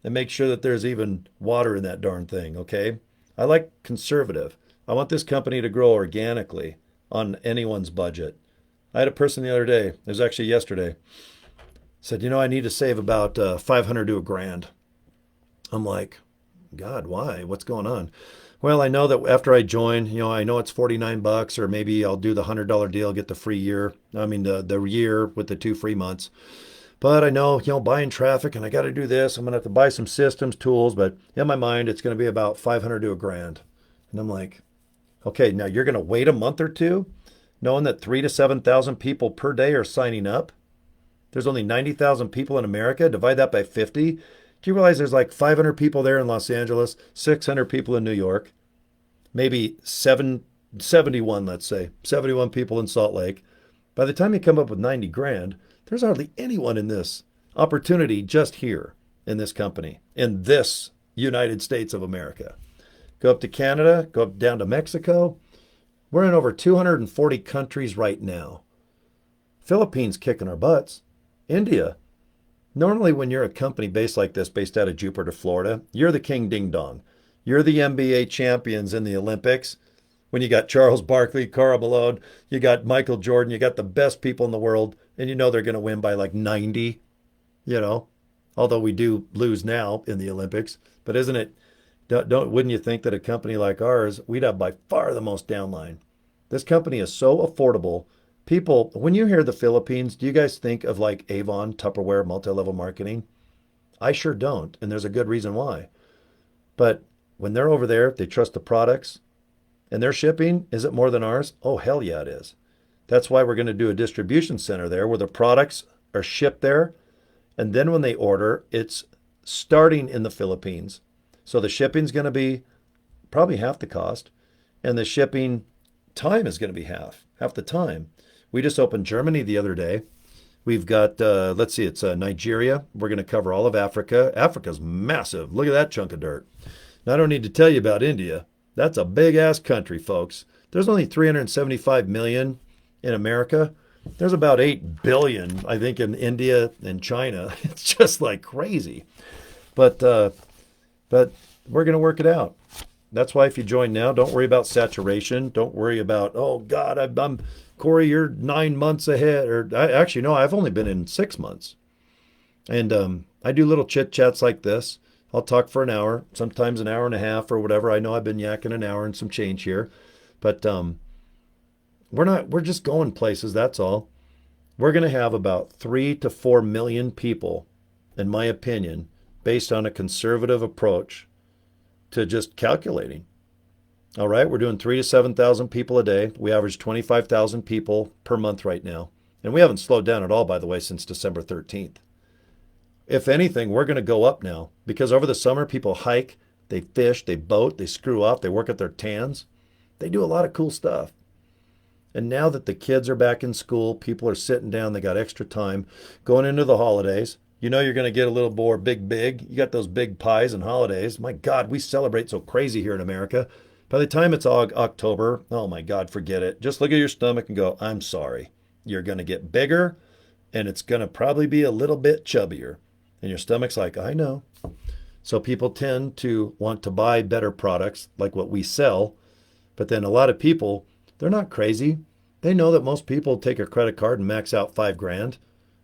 and make sure that there's even water in that darn thing, okay? I like conservative. I want this company to grow organically on anyone's budget. I had a person the other day, it was actually yesterday, said, you know, I need to save about $500 to $1,000. I'm like, God, why? What's going on? Well, I know that after I join, you know, I know it's $49, or maybe I'll do the $100 deal, get the free year. The year with the 2 free months. But I know, you know, buying traffic and I got to do this. I'm going to have to buy some systems, tools, but in my mind, it's going to be about $500 to $1,000. And I'm like, okay, now you're going to wait a month or two, knowing that 3,000 to 7,000 people per day are signing up. There's only 90,000 people in America. Divide that by 50. Do you realize there's like 500 people there in Los Angeles, 600 people in New York, maybe 71, let's say, 71 people in Salt Lake. By the time you come up with $90,000, there's hardly anyone in this opportunity just here in this company, in this United States of America. Go up to Canada, go up down to Mexico. We're in over 240 countries right now. Philippines kicking our butts. India. Normally when you're a company based like this, based out of Jupiter, Florida, you're the king ding dong. You're the NBA champions in the Olympics. When you got Charles Barkley, Karl Malone, you got Michael Jordan, you got the best people in the world, and you know they're going to win by like 90, you know, although we do lose now in the Olympics. But isn't it, wouldn't you think that a company like ours, we'd have by far the most downline? This company is so affordable. People, when you hear the Philippines, do you guys think of like Avon, Tupperware, multi-level marketing? I sure don't, and there's a good reason why. But when they're over there, they trust the products. And their shipping, is it more than ours? Oh, hell yeah, it is. That's why we're going to do a distribution center there where the products are shipped there. And then when they order, it's starting in the Philippines. So the shipping's going to be probably half the cost. And the shipping time is going to be half the time. We just opened Germany the other day. We've got, let's see, it's Nigeria. We're going to cover all of Africa. Africa's massive. Look at that chunk of dirt. Now, I don't need to tell you about India. That's a big-ass country, folks. There's only 375 million in America. There's about 8 billion, I think, in India and China. It's just like crazy. But we're going to work it out. That's why if you join now, don't worry about saturation. Don't worry about, oh, God, I'm Cory, you're 9 months ahead. Or actually, no, I've only been in 6 months. And I do little chit-chats like this. I'll talk for an hour, sometimes an hour and a half or whatever. I know I've been yakking an hour and some change here. But we're just going places, that's all. we're going to have about 3 to 4 million people, in my opinion, based on a conservative approach to just calculating. All right, we're doing 3 to 7,000 people a day. We average 25,000 people per month right now. And we haven't slowed down at all, by the way, since December 13th. If anything, we're going to go up now because over the summer, people hike, they fish, they boat, they screw off, they work at their tans. They do a lot of cool stuff. And now that the kids are back in school, people are sitting down, they got extra time going into the holidays. You know you're going to get a little more big. You got those big pies and holidays. My God, we celebrate so crazy here in America. By the time it's October, oh my God, forget it. Just look at your stomach and go, I'm sorry. You're going to get bigger and it's going to probably be a little bit chubbier. And your stomach's like, I know. So people tend to want to buy better products like what we sell. But then a lot of people, they're not crazy. They know that most people take a credit card and max out $5,000.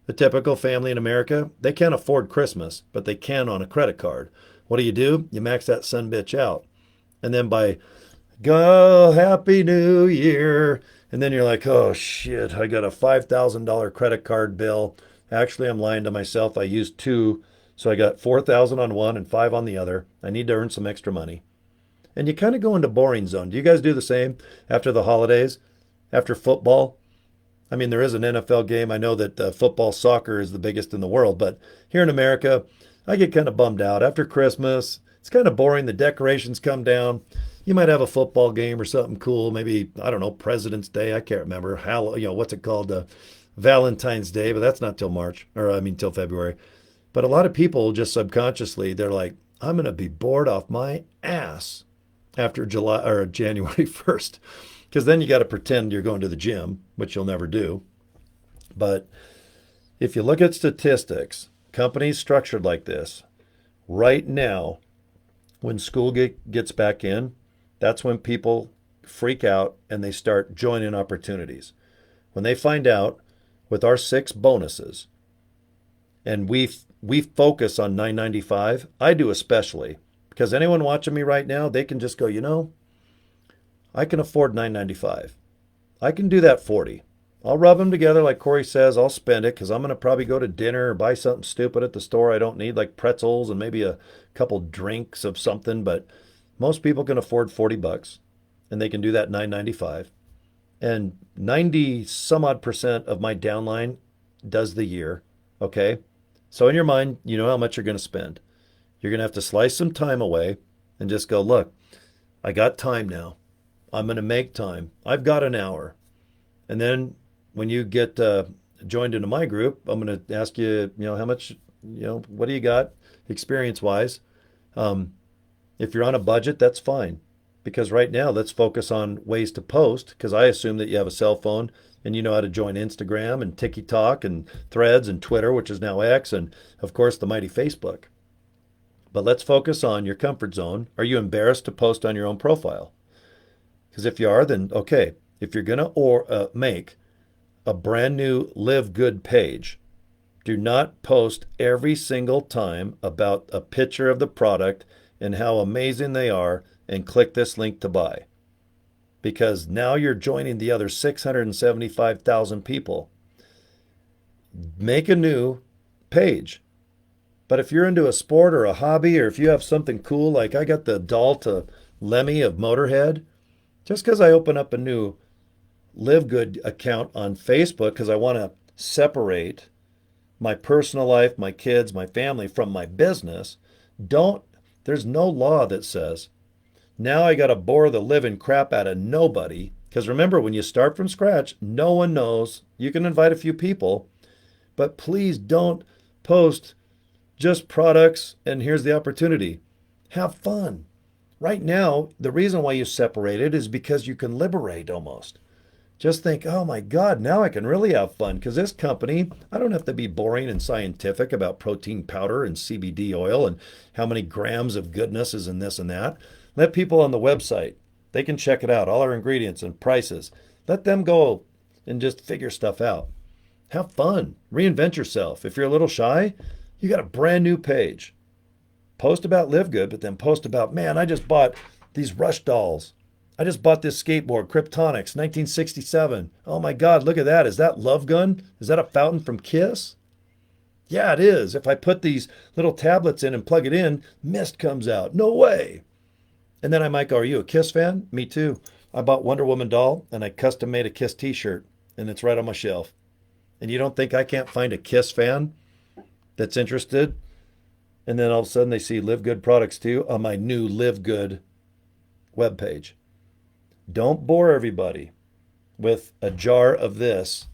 The typical family in America, they can't afford Christmas, but they can on a credit card. What do? You max that sumbitch out. And then by, go, Happy New Year. And then you're like, oh shit, I got a $5,000 credit card bill. Actually, I'm lying to myself. I used 2. So I got 4,000 on one and 5 on the other. I need to earn some extra money. And you kind of go into boring zone. Do you guys do the same after the holidays? After football? I mean, there is an NFL game. I know that football, soccer is the biggest in the world. But here in America, I get kind of bummed out. After Christmas, it's kind of boring. The decorations come down. You might have a football game or something cool. Maybe, I don't know, President's Day. I can't remember. What's it called? Valentine's Day. But that's not till March. Till February. But a lot of people just subconsciously, they're like, I'm going to be bored off my ass after January 1st. Because then you got to pretend you're going to the gym, which you'll never do. But if you look at statistics, companies structured like this, right now, when school gets back in, that's when people freak out and they start joining opportunities. When they find out with our 6 bonuses, and we focus on $9.95, I do especially, because anyone watching me right now, they can just go, I can afford $9.95. I can do that 40. I'll rub them together like Cory says. I'll spend it because I'm going to probably go to dinner or buy something stupid at the store I don't need, like pretzels and maybe a couple drinks of something. But most people can afford $40 and they can do that $9.95. And 90 some odd % of my downline does the year. Okay. So in your mind, you know how much you're going to spend. You're going to have to slice some time away and just go, look, I got time now. I'm going to make time. I've got an hour. And then when you get joined into my group, I'm going to ask you, how much, what do you got experience-wise? If you're on a budget, that's fine. Because right now, let's focus on ways to post, because I assume that you have a cell phone and you know how to join Instagram and TikTok and Threads and Twitter, which is now X, and of course the mighty Facebook. But let's focus on your comfort zone. Are you embarrassed to post on your own profile? Because if you are, then okay. If you're going to make a brand new LiveGood page, do not post every single time about a picture of the product and how amazing they are and click this link to buy. Because now you're joining the other 675,000 people. Make a new page. But if you're into a sport or a hobby, or if you have something cool, like I got the doll to Lemmy of Motorhead, just because I open up a new LiveGood account on Facebook because I want to separate my personal life, my kids, my family from my business, there's no law that says, now I got to bore the living crap out of nobody. Because remember, when you start from scratch, no one knows. You can invite a few people, but please don't post just products and here's the opportunity. Have fun. Right now, the reason why you separated is because you can liberate almost. Just think, oh my God, now I can really have fun because this company, I don't have to be boring and scientific about protein powder and CBD oil and how many grams of goodness is in this and that. Let people on the website, they can check it out, all our ingredients and prices. Let them go and just figure stuff out. Have fun. Reinvent yourself. If you're a little shy, you got a brand new page. Post about LiveGood, but then post about, man, I just bought these Rush dolls. I just bought this skateboard, Kryptonics, 1967. Oh my God, look at that. Is that Love Gun? Is that a fountain from Kiss? Yeah, it is. If I put these little tablets in and plug it in, mist comes out. No way. And then I might go, are you a Kiss fan? Me too. I bought Wonder Woman doll and I custom made a Kiss t-shirt and it's right on my shelf. And you don't think I can't find a Kiss fan that's interested? And then all of a sudden they see LiveGood products too on my new LiveGood webpage. Don't bore everybody with a jar of this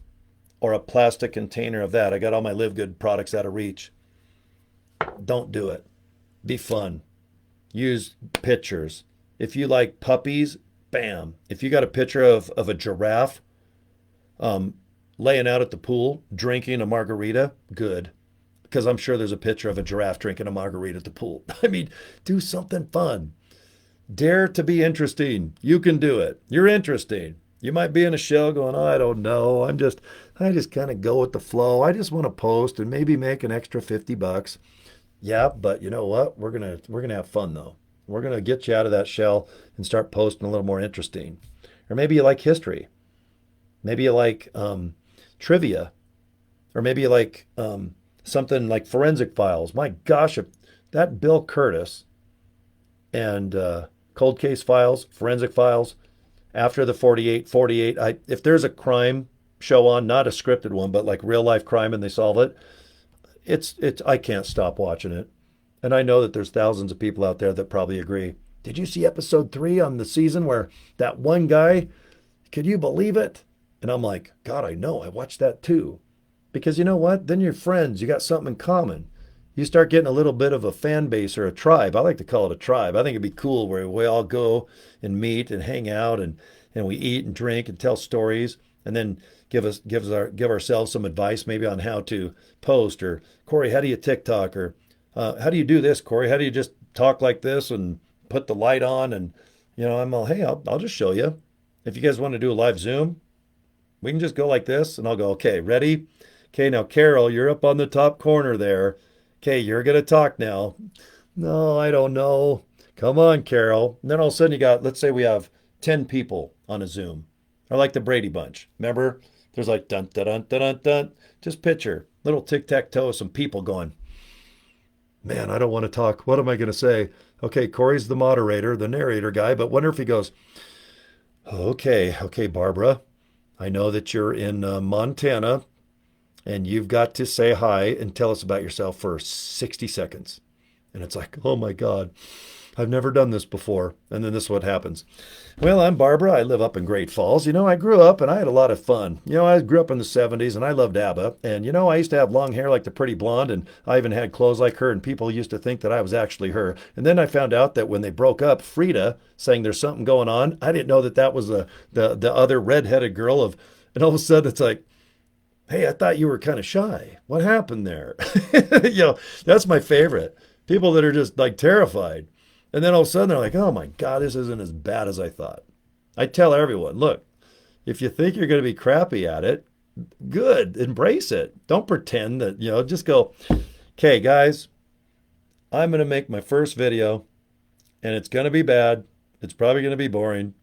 or a plastic container of that. I got all my LiveGood products out of reach. Don't do it. Be fun. Use pictures. If you like puppies, bam. If you got a picture of a giraffe laying out at the pool drinking a margarita, good. Because I'm sure there's a picture of a giraffe drinking a margarita at the pool. I mean, do something fun. Dare to be interesting. You can do it. You're interesting. You might be in a shell going, oh, I don't know. I just kind of go with the flow. I just want to post and maybe make an extra $50. Yeah, but you know what? We're gonna have fun though. We're gonna get you out of that shell and start posting a little more interesting. Or maybe you like history. Maybe you like trivia. Or maybe you like something like forensic files. My gosh, if that Bill Curtis and cold case files, forensic files, after the 48, if there's a crime show on, not a scripted one, but like real life crime and they solve it, it's I can't stop watching it. And I know that there's thousands of people out there that probably agree. Did you see episode 3 on the season where that one guy, could you believe it? And I'm like, God, I know. I watched that too. Because you know what? Then you're friends. You got something in common. You start getting a little bit of a fan base or a tribe. I like to call it a tribe. I think it'd be cool where we all go and meet and hang out and we eat and drink and tell stories and then give ourselves some advice maybe on how to post, or Cory, how do you TikTok, or how do you do this, Cory? How do you just talk like this and put the light on? And I'm all, hey, I'll just show you. If you guys want to do a live Zoom, we can just go like this and I'll go, okay, ready? Okay, now Carol, you're up on the top corner there. Okay, you're going to talk now. No, I don't know. Come on, Carol. And then all of a sudden you got, let's say we have 10 people on a Zoom. Or like the Brady Bunch. Remember? There's like dun, dun, dun, dun, dun, dun. Just picture, little tic-tac-toe, some people going, man, I don't want to talk. What am I going to say? Okay, Cory's the moderator, the narrator guy, but wonder if he goes, okay, Barbara, I know that you're in Montana, and you've got to say hi and tell us about yourself for 60 seconds. And it's like, oh my God, I've never done this before. And then this is what happens. Well, I'm Barbara. I live up in Great Falls. I grew up and I had a lot of fun. I grew up in the 70s and I loved ABBA. And, I used to have long hair like the Pretty Blonde, and I even had clothes like her, and people used to think that I was actually her. And then I found out that when they broke up, Frida saying there's something going on. I didn't know that that was the other redheaded girl and all of a sudden it's like, hey, I thought you were kind of shy. What happened there? That's my favorite. People that are just like terrified. And then all of a sudden they're like, oh my God, this isn't as bad as I thought. I tell everyone, look, if you think you're going to be crappy at it, good, embrace it. Don't pretend that, just go, okay, guys, I'm going to make my first video and it's going to be bad. It's probably going to be boring.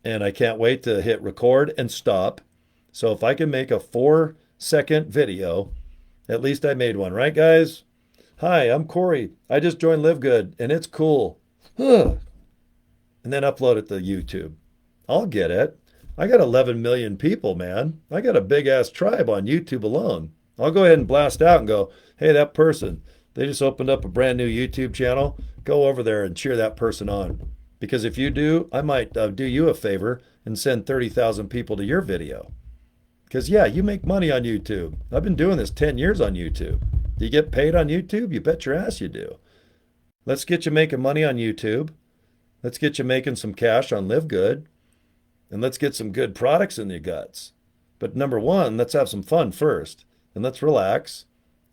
And I can't wait to hit record and stop. So if I can make a 4-second video, at least I made one, right, guys? Hi, I'm Cory. I just joined LiveGood and it's cool. And then upload it to YouTube. I'll get it. I got 11 million people, man. I got a big ass tribe on YouTube alone. I'll go ahead and blast out and go, hey, that person, they just opened up a brand new YouTube channel. Go over there and cheer that person on. Because if you do, I might do you a favor and send 30,000 people to your video. Because, yeah, you make money on YouTube. I've been doing this 10 years on YouTube. Do you get paid on YouTube? You bet your ass you do. Let's get you making money on YouTube. Let's get you making some cash on LiveGood. And let's get some good products in your guts. But number one, let's have some fun first. And let's relax.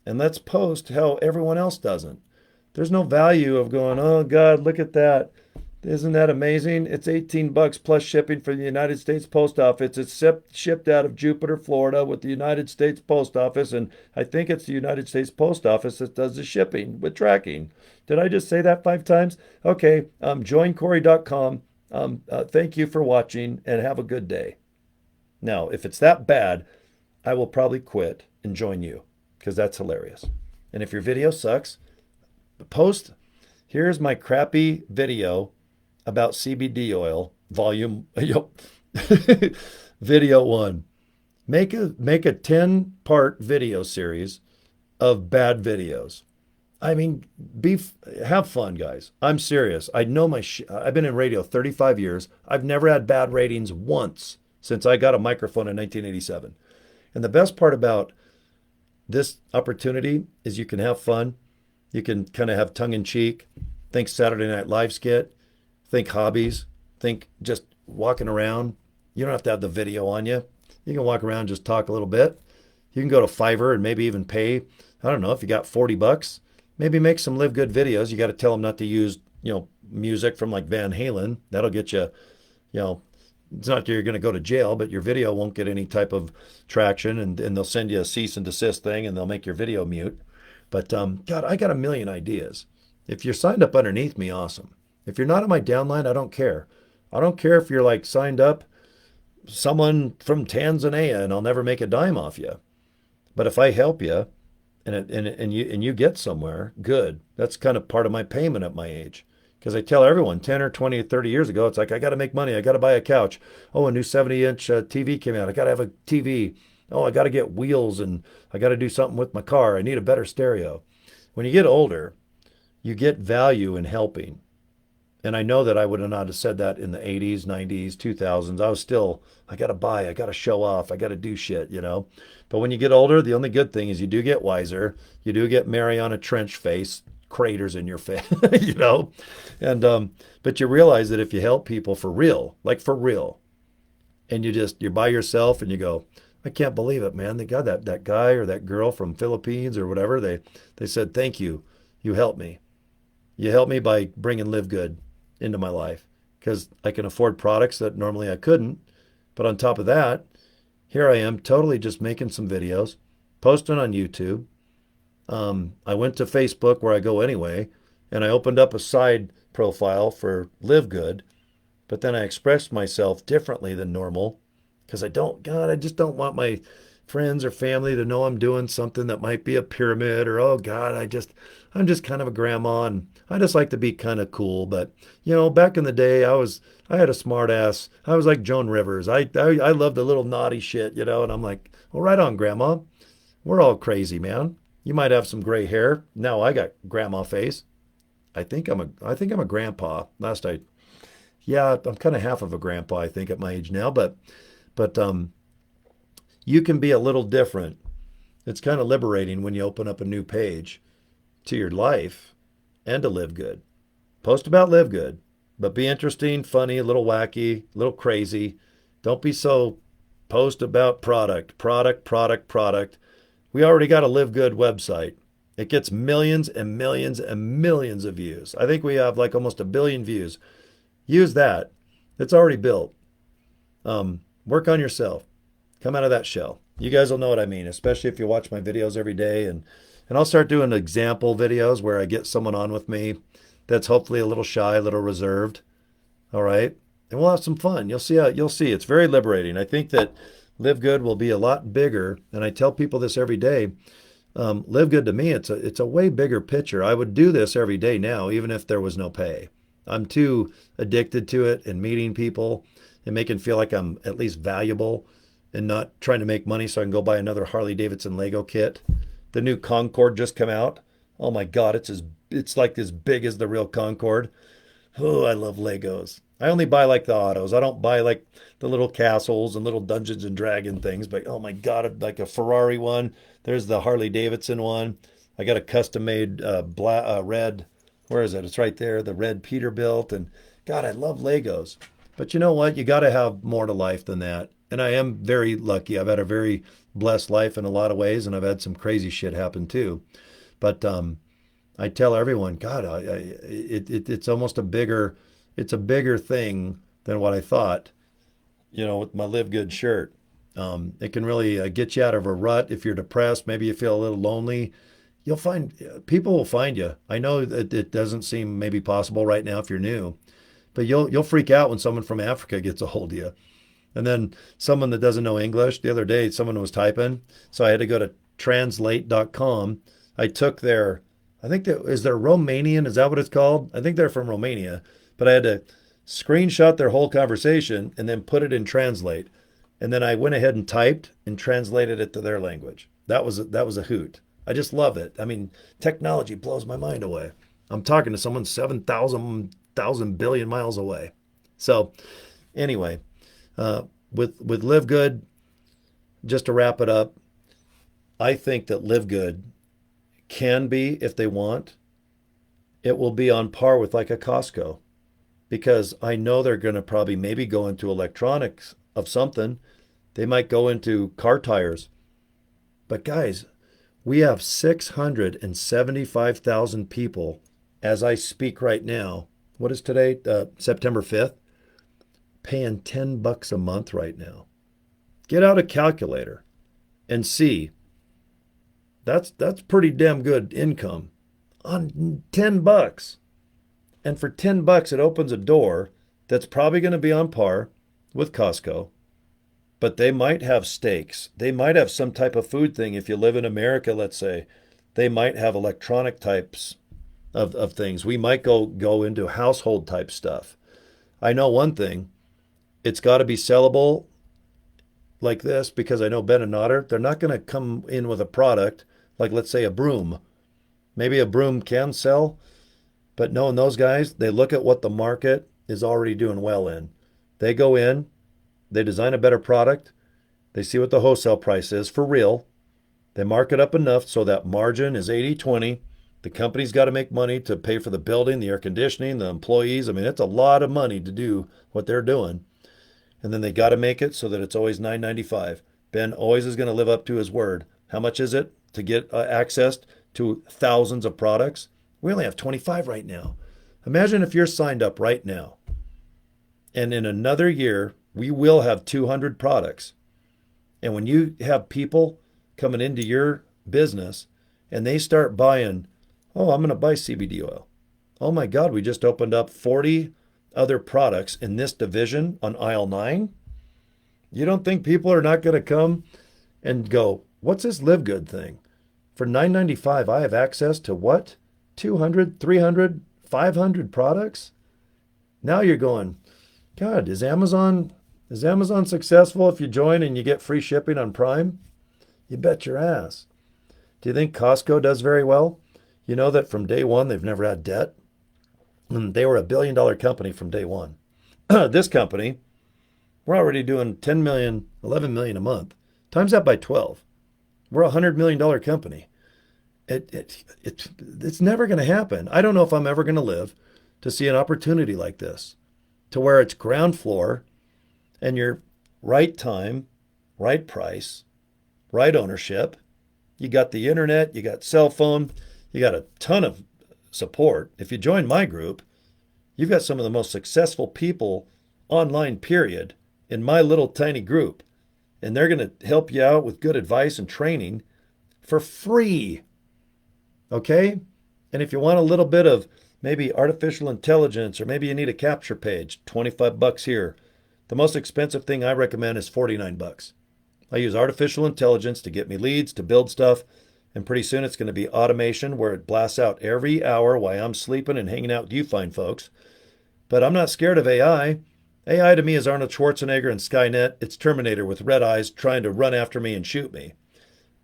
And let's post how everyone else doesn't. There's no value of going, oh, God, look at that. Isn't that amazing? It's $18 plus shipping for the United States Post Office. It's shipped out of Jupiter, Florida with the United States Post Office. And I think it's the United States Post Office that does the shipping with tracking. Did I just say that 5 times? Okay, joincory.com Thank you for watching and have a good day. Now, if it's that bad, I will probably quit and join you because that's hilarious. And if your video sucks, post, here's my crappy video about CBD oil, volume, video one. Make a 10-part video series of bad videos. I mean, have fun, guys. I'm serious. I know I've been in radio 35 years. I've never had bad ratings once since I got a microphone in 1987. And the best part about this opportunity is you can have fun. You can kind of have tongue in cheek. Think Saturday Night Live skit. Think hobbies. Think just walking around. You don't have to have the video on you. You can walk around and just talk a little bit. You can go to Fiverr and maybe even pay, I don't know, if you got 40 bucks, maybe make some Live Good videos. You got to tell them not to use, music from like Van Halen. That'll get you, it's not that you're going to go to jail, but your video won't get any type of traction, and they'll send you a cease and desist thing, and they'll make your video mute. But God, I got a million ideas. If you're signed up underneath me, awesome. If you're not on my downline, I don't care. I don't care if you're like signed up someone from Tanzania and I'll never make a dime off you. But if I help you and you get somewhere, good. That's kind of part of my payment at my age. Because I tell everyone 10 or 20 or 30 years ago, it's like, I got to make money. I got to buy a couch. Oh, a new 70-inch TV came out. I got to have a TV. Oh, I got to get wheels and I got to do something with my car. I need a better stereo. When you get older, you get value in helping. And I know that I would have not have said that in the 80s, 90s, 2000s. I was still, I got to buy, I got to show off, I got to do shit, But when you get older, the only good thing is you do get wiser. You do get Mariana Trench face, craters in your face, And, but you realize that if you help people for real, like for real, and you're by yourself and you go, I can't believe it, man. They got that guy or that girl from Philippines or whatever. They said, thank you. You helped me. You helped me by bringing Live Good into my life because I can afford products that normally I couldn't. But on top of that, here I am totally just making some videos, posting on YouTube. I went to Facebook where I go anyway, and I opened up a side profile for Live Good, but then I expressed myself differently than normal because I just don't want my friends or family to know I'm doing something that might be a pyramid or, oh God, I'm just kind of a grandma and I just like to be kind of cool. But, back in the day, I had a smart ass. I was like Joan Rivers. I loved the little naughty shit, and I'm like, well, right on, grandma. We're all crazy, man. You might have some gray hair. Now I got grandma face. I think I'm a grandpa. Yeah, I'm kind of half of a grandpa, I think, at my age now, but you can be a little different. It's kind of liberating when you open up a new page to your life and to Live Good. Post about Live Good, but be interesting, funny, a little wacky, a little crazy. Don't be so post about product. We already got a Live Good website. It gets millions and millions and millions of views. I think we have like almost 1 billion views. Use that. It's already built. Work on yourself. Come out of that shell. You guys will know what I mean, especially if you watch my videos every day. And I'll start doing example videos where I get someone on with me that's hopefully a little shy, a little reserved. All right? And we'll have some fun. You'll see. It's very liberating. I think that Live Good will be a lot bigger. And I tell people this every day. Live Good to me, it's a way bigger picture. I would do this every day now, even if there was no pay. I'm too addicted to it and meeting people and making feel like I'm at least valuable and not trying to make money so I can go buy another Harley Davidson Lego kit. The new Concorde just come out. Oh my God, it's like as big as the real Concorde. Oh, I love Legos. I only buy like the autos. I don't buy like the little castles and little Dungeons and Dragon things. But oh my God, like a Ferrari one. There's the Harley Davidson one. I got a custom made red. Where is it? It's right there. The red Peterbilt. And God, I love Legos. But you know what? You got to have more to life than that. And I am very lucky. I've had a very blessed life in a lot of ways, and I've had some crazy shit happen too. But I tell everyone, God, it's almost it's a bigger thing than what I thought. With my Live Good shirt, it can really get you out of a rut. If you're depressed, maybe you feel a little lonely. You'll find people will find you. I know that it doesn't seem maybe possible right now if you're new, But you'll freak out when someone from Africa gets a hold of you. And then someone that doesn't know English, the other day someone was typing, so I had to go to translate.com. I took their, I think that is their Romanian, is that what it's called? I think they're from Romania, but I had to screenshot their whole conversation and then put it in Translate. And then I went ahead and typed and translated it to their language. That was a hoot. I just love it. I mean, technology blows my mind away. I'm talking to someone 7,000 billion miles away. So anyway, with LiveGood, just to wrap it up, I think that LiveGood can be, if they want, it will be on par with like a Costco, because I know they're going to probably maybe go into electronics of something. They might go into car tires. But guys, we have 675,000 people as I speak right now. What is today? September 5th. Paying $10 a month right now. Get out a calculator and see. That's pretty damn good income on $10. And for $10, it opens a door that's probably going to be on par with Costco. But they might have steaks. They might have some type of food thing. If you live in America, let's say, they might have electronic types of things. We might go into household type stuff. I know one thing. It's got to be sellable like this, because I know Ben and Otter, they're not going to come in with a product like, let's say, a broom. Maybe a broom can sell, but knowing those guys, they look at what the market is already doing well in. They go in, they design a better product, they see what the wholesale price is for real, they mark it up enough so that margin is 80-20. The company's got to make money to pay for the building, the air conditioning, the employees. I mean, it's a lot of money to do what they're doing. And then they got to make it so that it's always $9.95. Ben always is going to live up to his word. How much is it to get access to thousands of products? We only have 25 right now. Imagine if you're signed up right now, and in another year, we will have 200 products. And when you have people coming into your business and they start buying, oh, I'm going to buy CBD oil. Oh my God, we just opened up 40 other products in this division on aisle 9. You don't think people are not going to come and go, what's this LiveGood thing? For $9.95, I have access to what? 200, 300, 500 products? Now you're going, God, is Amazon successful if you join and you get free shipping on Prime? You bet your ass. Do you think Costco does very well? You know that from day one, they've never had debt. They were $1 billion company from day one. This company, we're already doing 10 million, 11 million a month. Times that by 12. We're a $100 million company. It's never going to happen. I don't know if I'm ever going to live to see an opportunity like this, to where it's ground floor and you're right time, right price, right ownership. You got the internet, you got cell phone, you got a ton of support. If you join my group, you've got some of the most successful people online, period, in my little tiny group. And they're going to help you out with good advice and training for free. Okay? And if you want a little bit of maybe artificial intelligence, or maybe you need a capture page, $25 here. The most expensive thing I recommend is $49. I use artificial intelligence to get me leads, to build stuff. And pretty soon it's going to be automation where it blasts out every hour while I'm sleeping and hanging out with you fine folks. But I'm not scared of AI. AI to me is Arnold Schwarzenegger and Skynet. It's Terminator with red eyes trying to run after me and shoot me.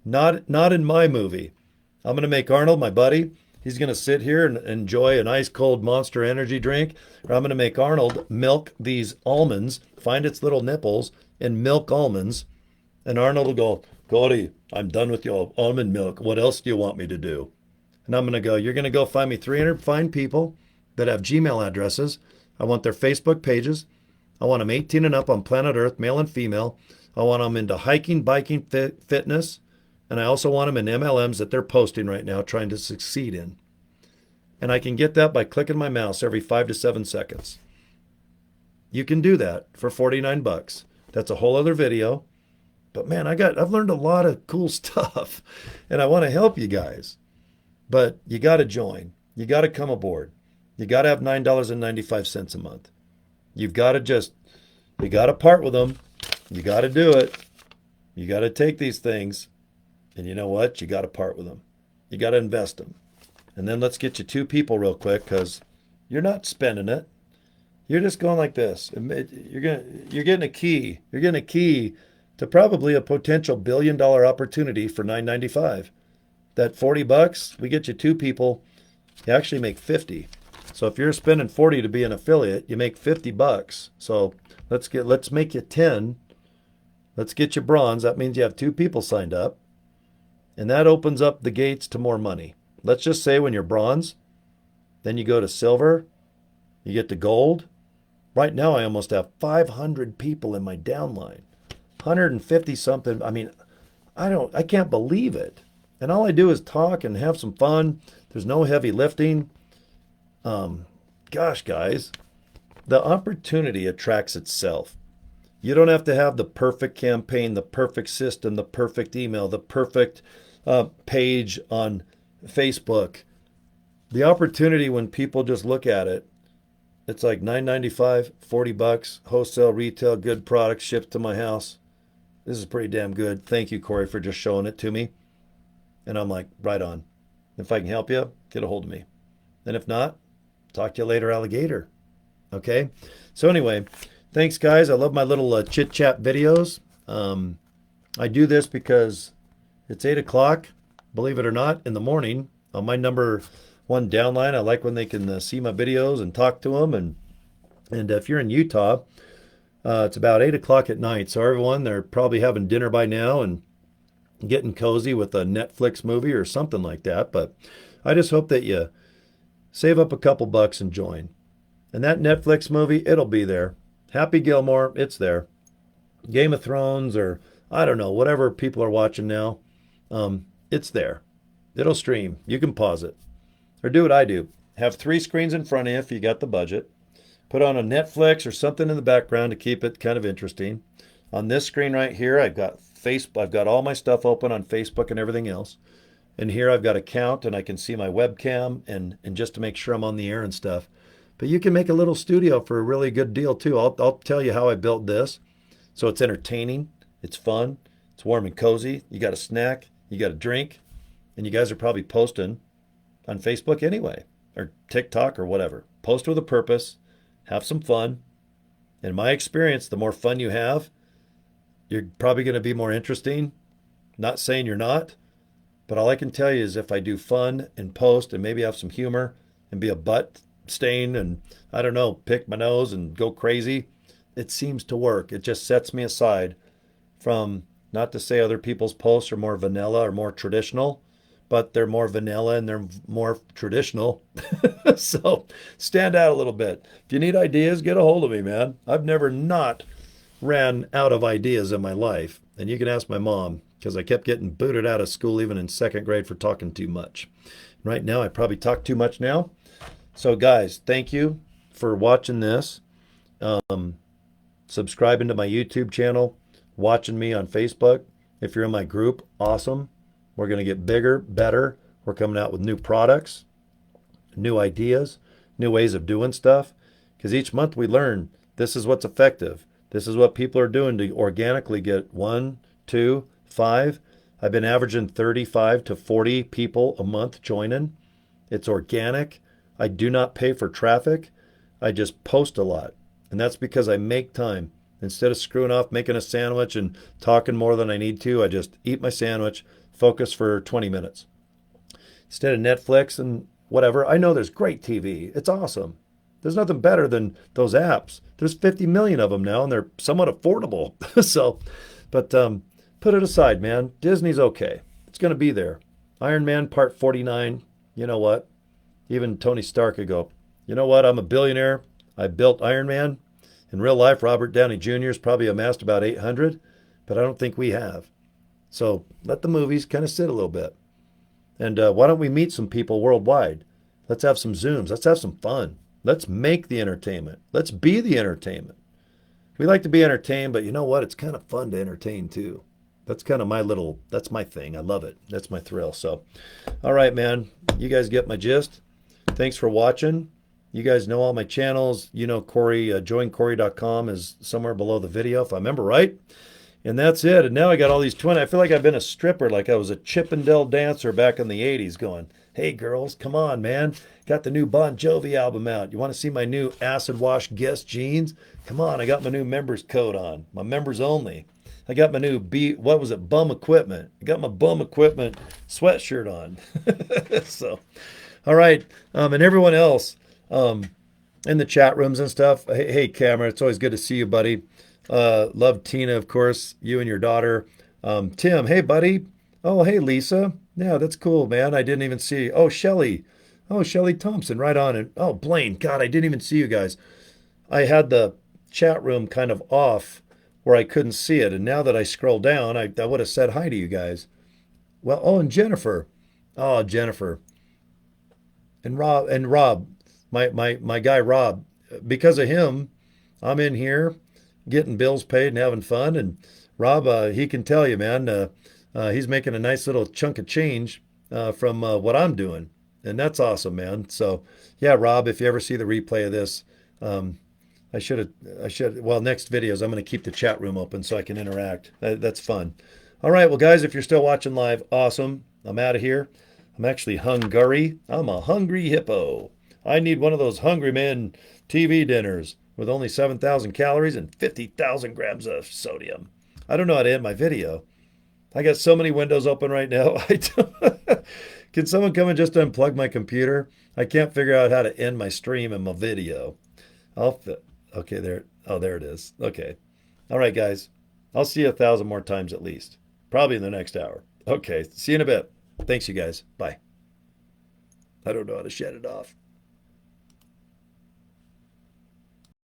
Not in my movie. I'm going to make Arnold my buddy. He's going to sit here and enjoy an ice cold Monster Energy drink. Or I'm going to make Arnold milk these almonds, find its little nipples, and milk almonds. And Arnold will go, Cory, I'm done with your almond milk. What else do you want me to do? And I'm going to go, you're going to go find me 300 fine people that have Gmail addresses. I want their Facebook pages. I want them 18 and up on planet Earth, male and female. I want them into hiking, biking, fitness. And I also want them in MLMs that they're posting right now, trying to succeed in. And I can get that by clicking my mouse every 5 to 7 seconds. You can do that for $49. That's a whole other video. But man, I've learned a lot of cool stuff, and I want to help you guys. But you got to join. You got to come aboard. You got to have $9.95 a month. You got to part with them. You got to do it. You got to take these things. And you know what? You got to part with them. You got to invest them. And then let's get you 2 people real quick, because you're not spending it. You're just going like this. You're getting a key. You're getting a key to probably a potential $1 billion opportunity for $9.95. That $40, we get you 2 people, you actually make 50. So if you're spending 40 to be an affiliate, you make $50. So let's make you 10. Let's get you bronze. That means you have 2 people signed up. And that opens up the gates to more money. Let's just say when you're bronze, then you go to silver, you get to gold. Right now I almost have 500 people in my downline. 150 something. I mean, I can't believe it. And all I do is talk and have some fun. There's no heavy lifting. Gosh, guys, the opportunity attracts itself. You don't have to have the perfect campaign, the perfect system, the perfect email, the perfect page on Facebook. The opportunity, when people just look at it, it's like $9.95, $40, wholesale, retail, good products shipped to my house. This is pretty damn good. Thank you, Cory, for just showing it to me. And I'm like, right on. If I can help you, get a hold of me. And if not, talk to you later, alligator. Okay? So anyway, thanks, guys. I love my little chit-chat videos. I do this because it's 8 o'clock, believe it or not, in the morning on my number 1 downline. I like when they can see my videos and talk to them. And if you're in Utah, it's about 8 o'clock at night. So everyone, they're probably having dinner by now and getting cozy with a Netflix movie or something like that. But I just hope that you save up a couple bucks and join. And that Netflix movie, it'll be there. Happy Gilmore, it's there. Game of Thrones, or I don't know, whatever people are watching now, it's there. It'll stream. You can pause it. Or do what I do. Have 3 screens in front of you if you got the budget. Put on a Netflix or something in the background to keep it kind of interesting. On this screen right here, I've got all my stuff open on Facebook and everything else. And here I've got a count, and I can see my webcam and just to make sure I'm on the air and stuff. But you can make a little studio for a really good deal too. I'll tell you how I built this. So it's entertaining, it's fun, it's warm and cozy. You got a snack, you got a drink, and you guys are probably posting on Facebook anyway, or TikTok or whatever. Post with a purpose, have some fun. In my experience, the more fun you have, you're probably going to be more interesting. Not saying you're not, but all I can tell you is if I do fun and post and maybe have some humor and be a butt stain and, I don't know, pick my nose and go crazy, it seems to work. It just sets me aside from, not to say other people's posts are more vanilla or more traditional, but they're more vanilla and they're more traditional. So stand out a little bit. If you need ideas, get a hold of me, man. I've never not ran out of ideas in my life. And you can ask my mom, because I kept getting booted out of school even in 2nd grade for talking too much. Right now, I probably talk too much now. So guys, thank you for watching this. Subscribing to my YouTube channel, watching me on Facebook. If you're in my group, awesome. We're going to get bigger, better. We're coming out with new products, new ideas, new ways of doing stuff. Because each month we learn this is what's effective. This is what people are doing to organically get 1, 2, 5. I've been averaging 35 to 40 people a month joining. It's organic. I do not pay for traffic. I just post a lot. And that's because I make time. Instead of screwing off making a sandwich and talking more than I need to, I just eat my sandwich, focus for 20 minutes. Instead of Netflix and whatever, I know there's great TV. It's awesome. There's nothing better than those apps. There's 50 million of them now, and they're somewhat affordable. But put it aside, man. Disney's okay. It's going to be there. Iron Man Part 49, you know what? Even Tony Stark could go, you know what? I'm a billionaire. I built Iron Man. In real life, Robert Downey Jr. has probably amassed about 800, but I don't think we have. So let the movies kind of sit a little bit. And why don't we meet some people worldwide? Let's have some Zooms. Let's have some fun. Let's make the entertainment. Let's be the entertainment. We like to be entertained, but you know what? It's kind of fun to entertain too. That's kind of that's my thing. I love it. That's my thrill. So, all right, man. You guys get my gist. Thanks for watching. You guys know all my channels. You know Cory, joincory.com is somewhere below the video, if I remember right. And that's it. And now I got all these 20. I feel like I've been a stripper, like I was a Chippendale dancer back in the 80s going, hey, girls, come on, man. Got the new Bon Jovi album out. You want to see my new acid wash Guess jeans? Come on, I got my new members code on, my members only. I got my new what was it, bum equipment. I got my bum equipment sweatshirt on. So, all right. And everyone else in the chat rooms and stuff. Hey, Cameron, it's always good to see you, buddy. Love Tina, of course, you and your daughter. Tim, hey, buddy. Oh, hey, Lisa. Yeah, that's cool, man. I didn't even see. Oh, Shelly. Oh, Shelly Thompson, right on. And oh, Blaine. God, I didn't even see you guys. I had the chat room kind of off where I couldn't see it. And now that I scroll down, I would have said hi to you guys. Well, oh, and Jennifer. Oh, Jennifer. And Rob, my guy Rob. Because of him, I'm in here getting bills paid and having fun. And Rob, he can tell you, man, he's making a nice little chunk of change from what I'm doing. And that's awesome, man. So, yeah, Rob, if you ever see the replay of this, well, next videos, I'm going to keep the chat room open so I can interact. That's fun. All right, well, guys, if you're still watching live, awesome. I'm out of here. I'm actually hungry. I'm a hungry hippo. I need one of those Hungry Men TV dinners with only 7,000 calories and 50,000 grams of sodium. I don't know how to end my video. I got so many windows open right now. Can someone come and just unplug my computer? I can't figure out how to end my stream and my video. Okay, there. Oh, there it is. Okay. All right, guys. I'll see you 1,000 more times at least. Probably in the next hour. Okay. See you in a bit. Thanks, you guys. Bye. I don't know how to shut it off.